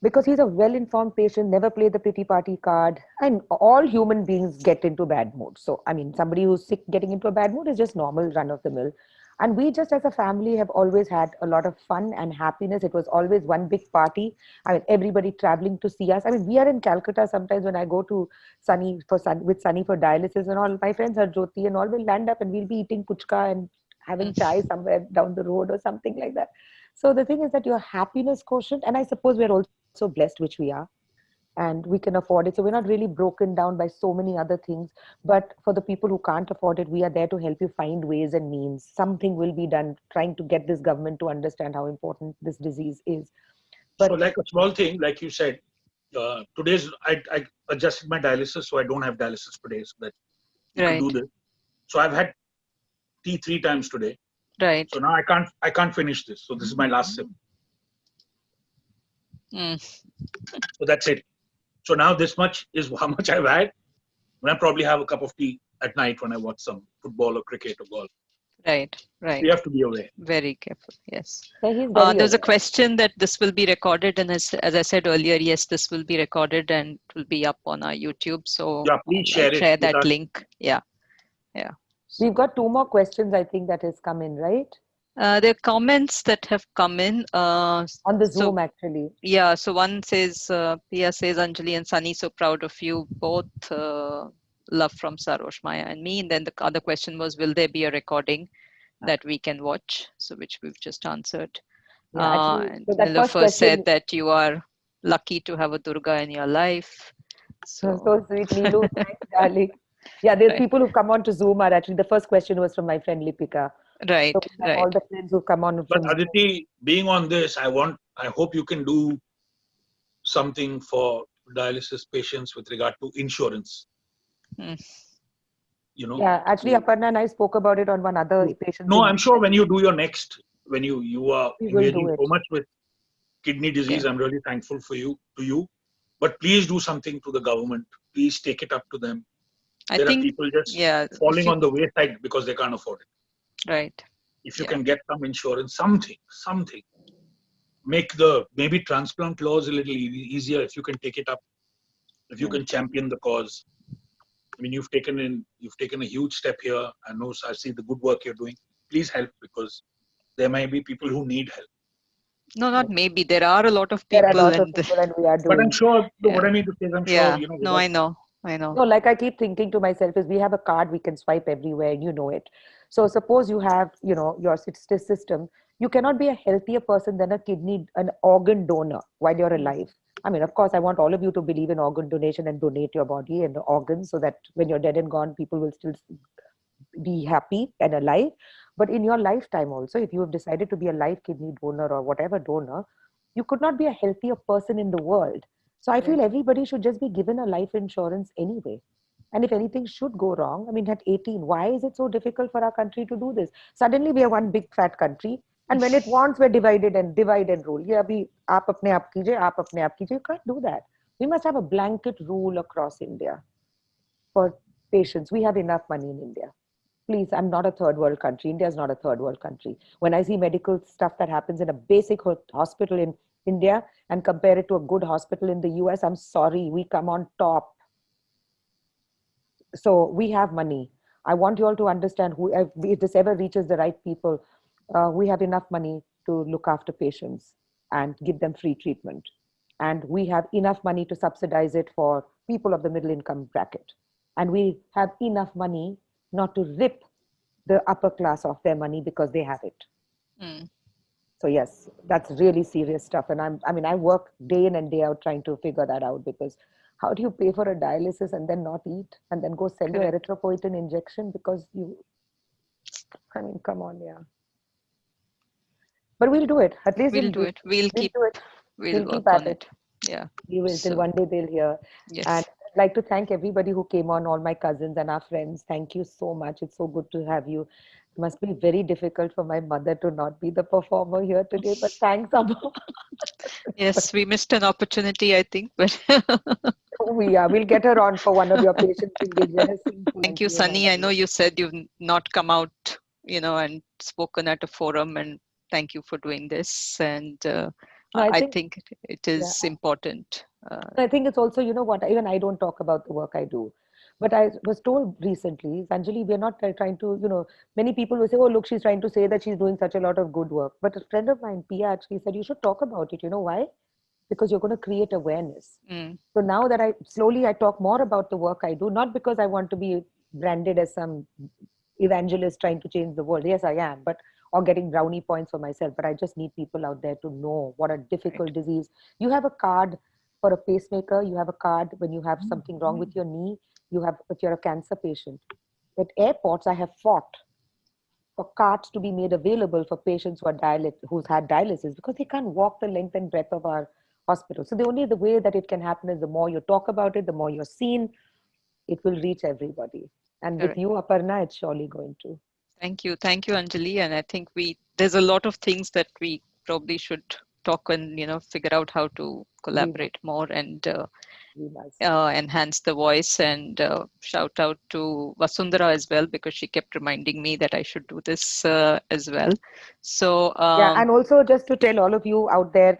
because he's a well-informed patient, never played the pity party card, and all human beings get into bad mood. So, I mean, somebody who's sick getting into a bad mood is just normal, run of the mill. And we just as a family have always had a lot of fun and happiness. It was always one big party. I mean, everybody traveling to see us. I mean, we are in Calcutta sometimes when I go to with Sunny for dialysis and all. My friends are Jyoti and all will land up and we'll be eating puchka and having Mm. chai somewhere down the road or something like that. So the thing is that your happiness quotient, and I suppose we're also blessed, which we are, and we can afford it. So we're not really broken down by so many other things. But for the people who can't afford it, we are there to help you find ways and means. Something will be done trying to get this government to understand how important this disease is. So But like a small thing, like you said, I adjusted my dialysis, so I don't have dialysis today, so that we could Right. do this. So I've had tea 3 times today. Right. So now I can't finish this. So this is my last sip. Mm. So that's it. So now this much is how much I've had. And I probably have a cup of tea at night when I watch some football or cricket or golf. Right. We Right. have to be aware. Very careful. Yes. yeah, he's very There's a aware. question that this will be recorded, and as I said earlier, yes, this will be recorded and it will be up on our YouTube. So Yeah, please I'll share it share with that us. link. Yeah. Yeah. We've So got two more questions, I think, that has come in, right? there are comments that have come in. On the So Zoom, actually. yeah, so one says, Pia says, Anjali and Sunny, so proud of you both. Love from Sarosh, Maya, and me. And then the other question was, will there be a recording that we can watch? So which we've just answered. Yeah, actually, And so that first Nilofer said question, that you are lucky to have a Durga in your life. So so sweet, Neelu, thanks, darling. Yeah, there's right, people who come on to Zoom are actually, the first question was from my friend Lipika. So right, we have all right. the friends who come on But from Zoom. Aditi, being on this, I hope you can do something for dialysis patients with regard to insurance. Mm. You know, Yeah, actually, to, Aparna and I spoke about it on one other patient's no, I'm sure insurance. when you do your next, when you are We will do engaging so it. much with kidney Yeah, disease, I'm really thankful for you. But please do something to the government. Please take it up to them. I There are think, people just yeah, if falling you, on the wayside because they can't afford it. right, If you yeah, can get some insurance, something, make maybe transplant laws a little easier. If you can take it up, if you Yeah. can champion the cause. I mean, you've taken a huge step here. I see the good work you're doing. Please help, because there may be people who need help. no, Yeah. not maybe. There are a lot of There are people, lots of and people, and we are But I'm doing. sure, what yeah, I mean to say is, I'm sure, yeah. No, without, I know. No, like I keep thinking to myself, is we have a card we can swipe everywhere, and you know it. So suppose you have, your system. You cannot be a healthier person than an organ donor while you're Mm. alive. I mean, of course, I want all of you to believe in organ donation and donate your body and organs so that when you're dead and gone, people will still be happy and alive. But in your lifetime also, if you have decided to be a live kidney donor or whatever donor, you could not be a healthier person in the world. So I feel Right. everybody should just be given a life insurance anyway. And if anything should go wrong, I mean, at 18, why is it so difficult for our country to do this? Suddenly we are one big fat country. And when it wants, we're divided and divide and rule. Yeah, be aap apne aap kijiye, aap apne aap kijiye. You can't do that. We must have a blanket rule across India for patients. We have enough money in India. Please, I'm not a third world country. India is not a third world country. When I see medical stuff that happens in a basic hospital in India and compare it to a good hospital in the US, I'm sorry, we come on top. So we have money. I want you all to understand, who, if this ever reaches the right people, we have enough money to look after patients and give them free treatment. And we have enough money to subsidize it for people of the middle income bracket. And we have enough money not to rip the upper class of their money because they have it. Mm. So yes, that's really serious stuff. And I mean, I work day in and day out trying to figure that out, because How do you pay for a dialysis and then not eat and then go sell your Correct. erythropoietin injection because you, I mean, come on, yeah. But we'll do it. At least We'll do it. we'll do it. We'll We'll keep work at on it. it. Yeah. We will till So, one day they'll hear. And yes. I'd like to thank everybody who came on, all my cousins and our friends. Thank you so much. It's so good to have you. It must be very difficult for my mother to not be the performer here today, but thanks, Amma. Yes, we missed an opportunity, I think, but We'll get her on for one of your patient singing rehearsals thank once you, you and Sunny. I know Anjali. you said you've not come out, and spoken at a forum, and thank you for doing this. And No, I I think, think it yeah, is important. I think it's also, you know what, even I don't talk about the work I do. But I was told recently, Anjali, we're not trying to, many people will say, oh, look, she's trying to say that she's doing such a lot of good work. But a friend of mine, Pia, actually said, you should talk about it. You know why? Because you're going to create awareness. Mm, So now that I talk more about the work I do, not because I want to be branded as some evangelist trying to change the world. Yes, I am, but or getting brownie points for myself. But I just need people out there to know what a right. difficult disease. You have a card for a pacemaker. You have a card when you have something wrong with your knee. You have if you're a cancer patient. At airports, I have fought for cards to be made available for patients who's had dialysis because they can't walk the length and breadth of our hospital. So the way that it can happen is the more you talk about it, the more you're seen, it will reach everybody. And with Correct. you, Aparna, it's surely going to. Thank you, Anjali. And I think there's a lot of things that we probably should talk and figure out how to We must. collaborate more and We must. enhance the voice. And shout out to Vasundhara as well, because she kept reminding me that I should do this as well. So Yeah, and also just to tell all of you out there,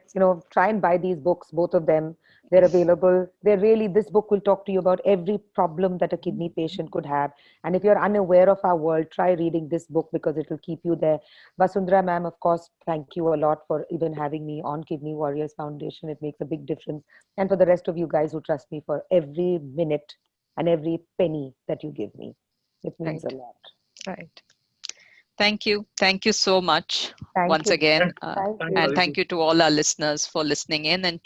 try and buy these books, both of them. They're available. This book will talk to you about every problem that a kidney patient could have. And if you're unaware of our world, try reading this book because it will keep you there. Vasundhara ma'am, of course, thank you a lot for even having me on Kidney Warriors Foundation. It makes a big difference. And for the rest of you guys who trust me for every minute and every penny that you give me, it means a right, lot. right. Thank you so much Thank once you. again, Thanks, Thank thanks, you. and Aditi. thank you to all our listeners for listening in. And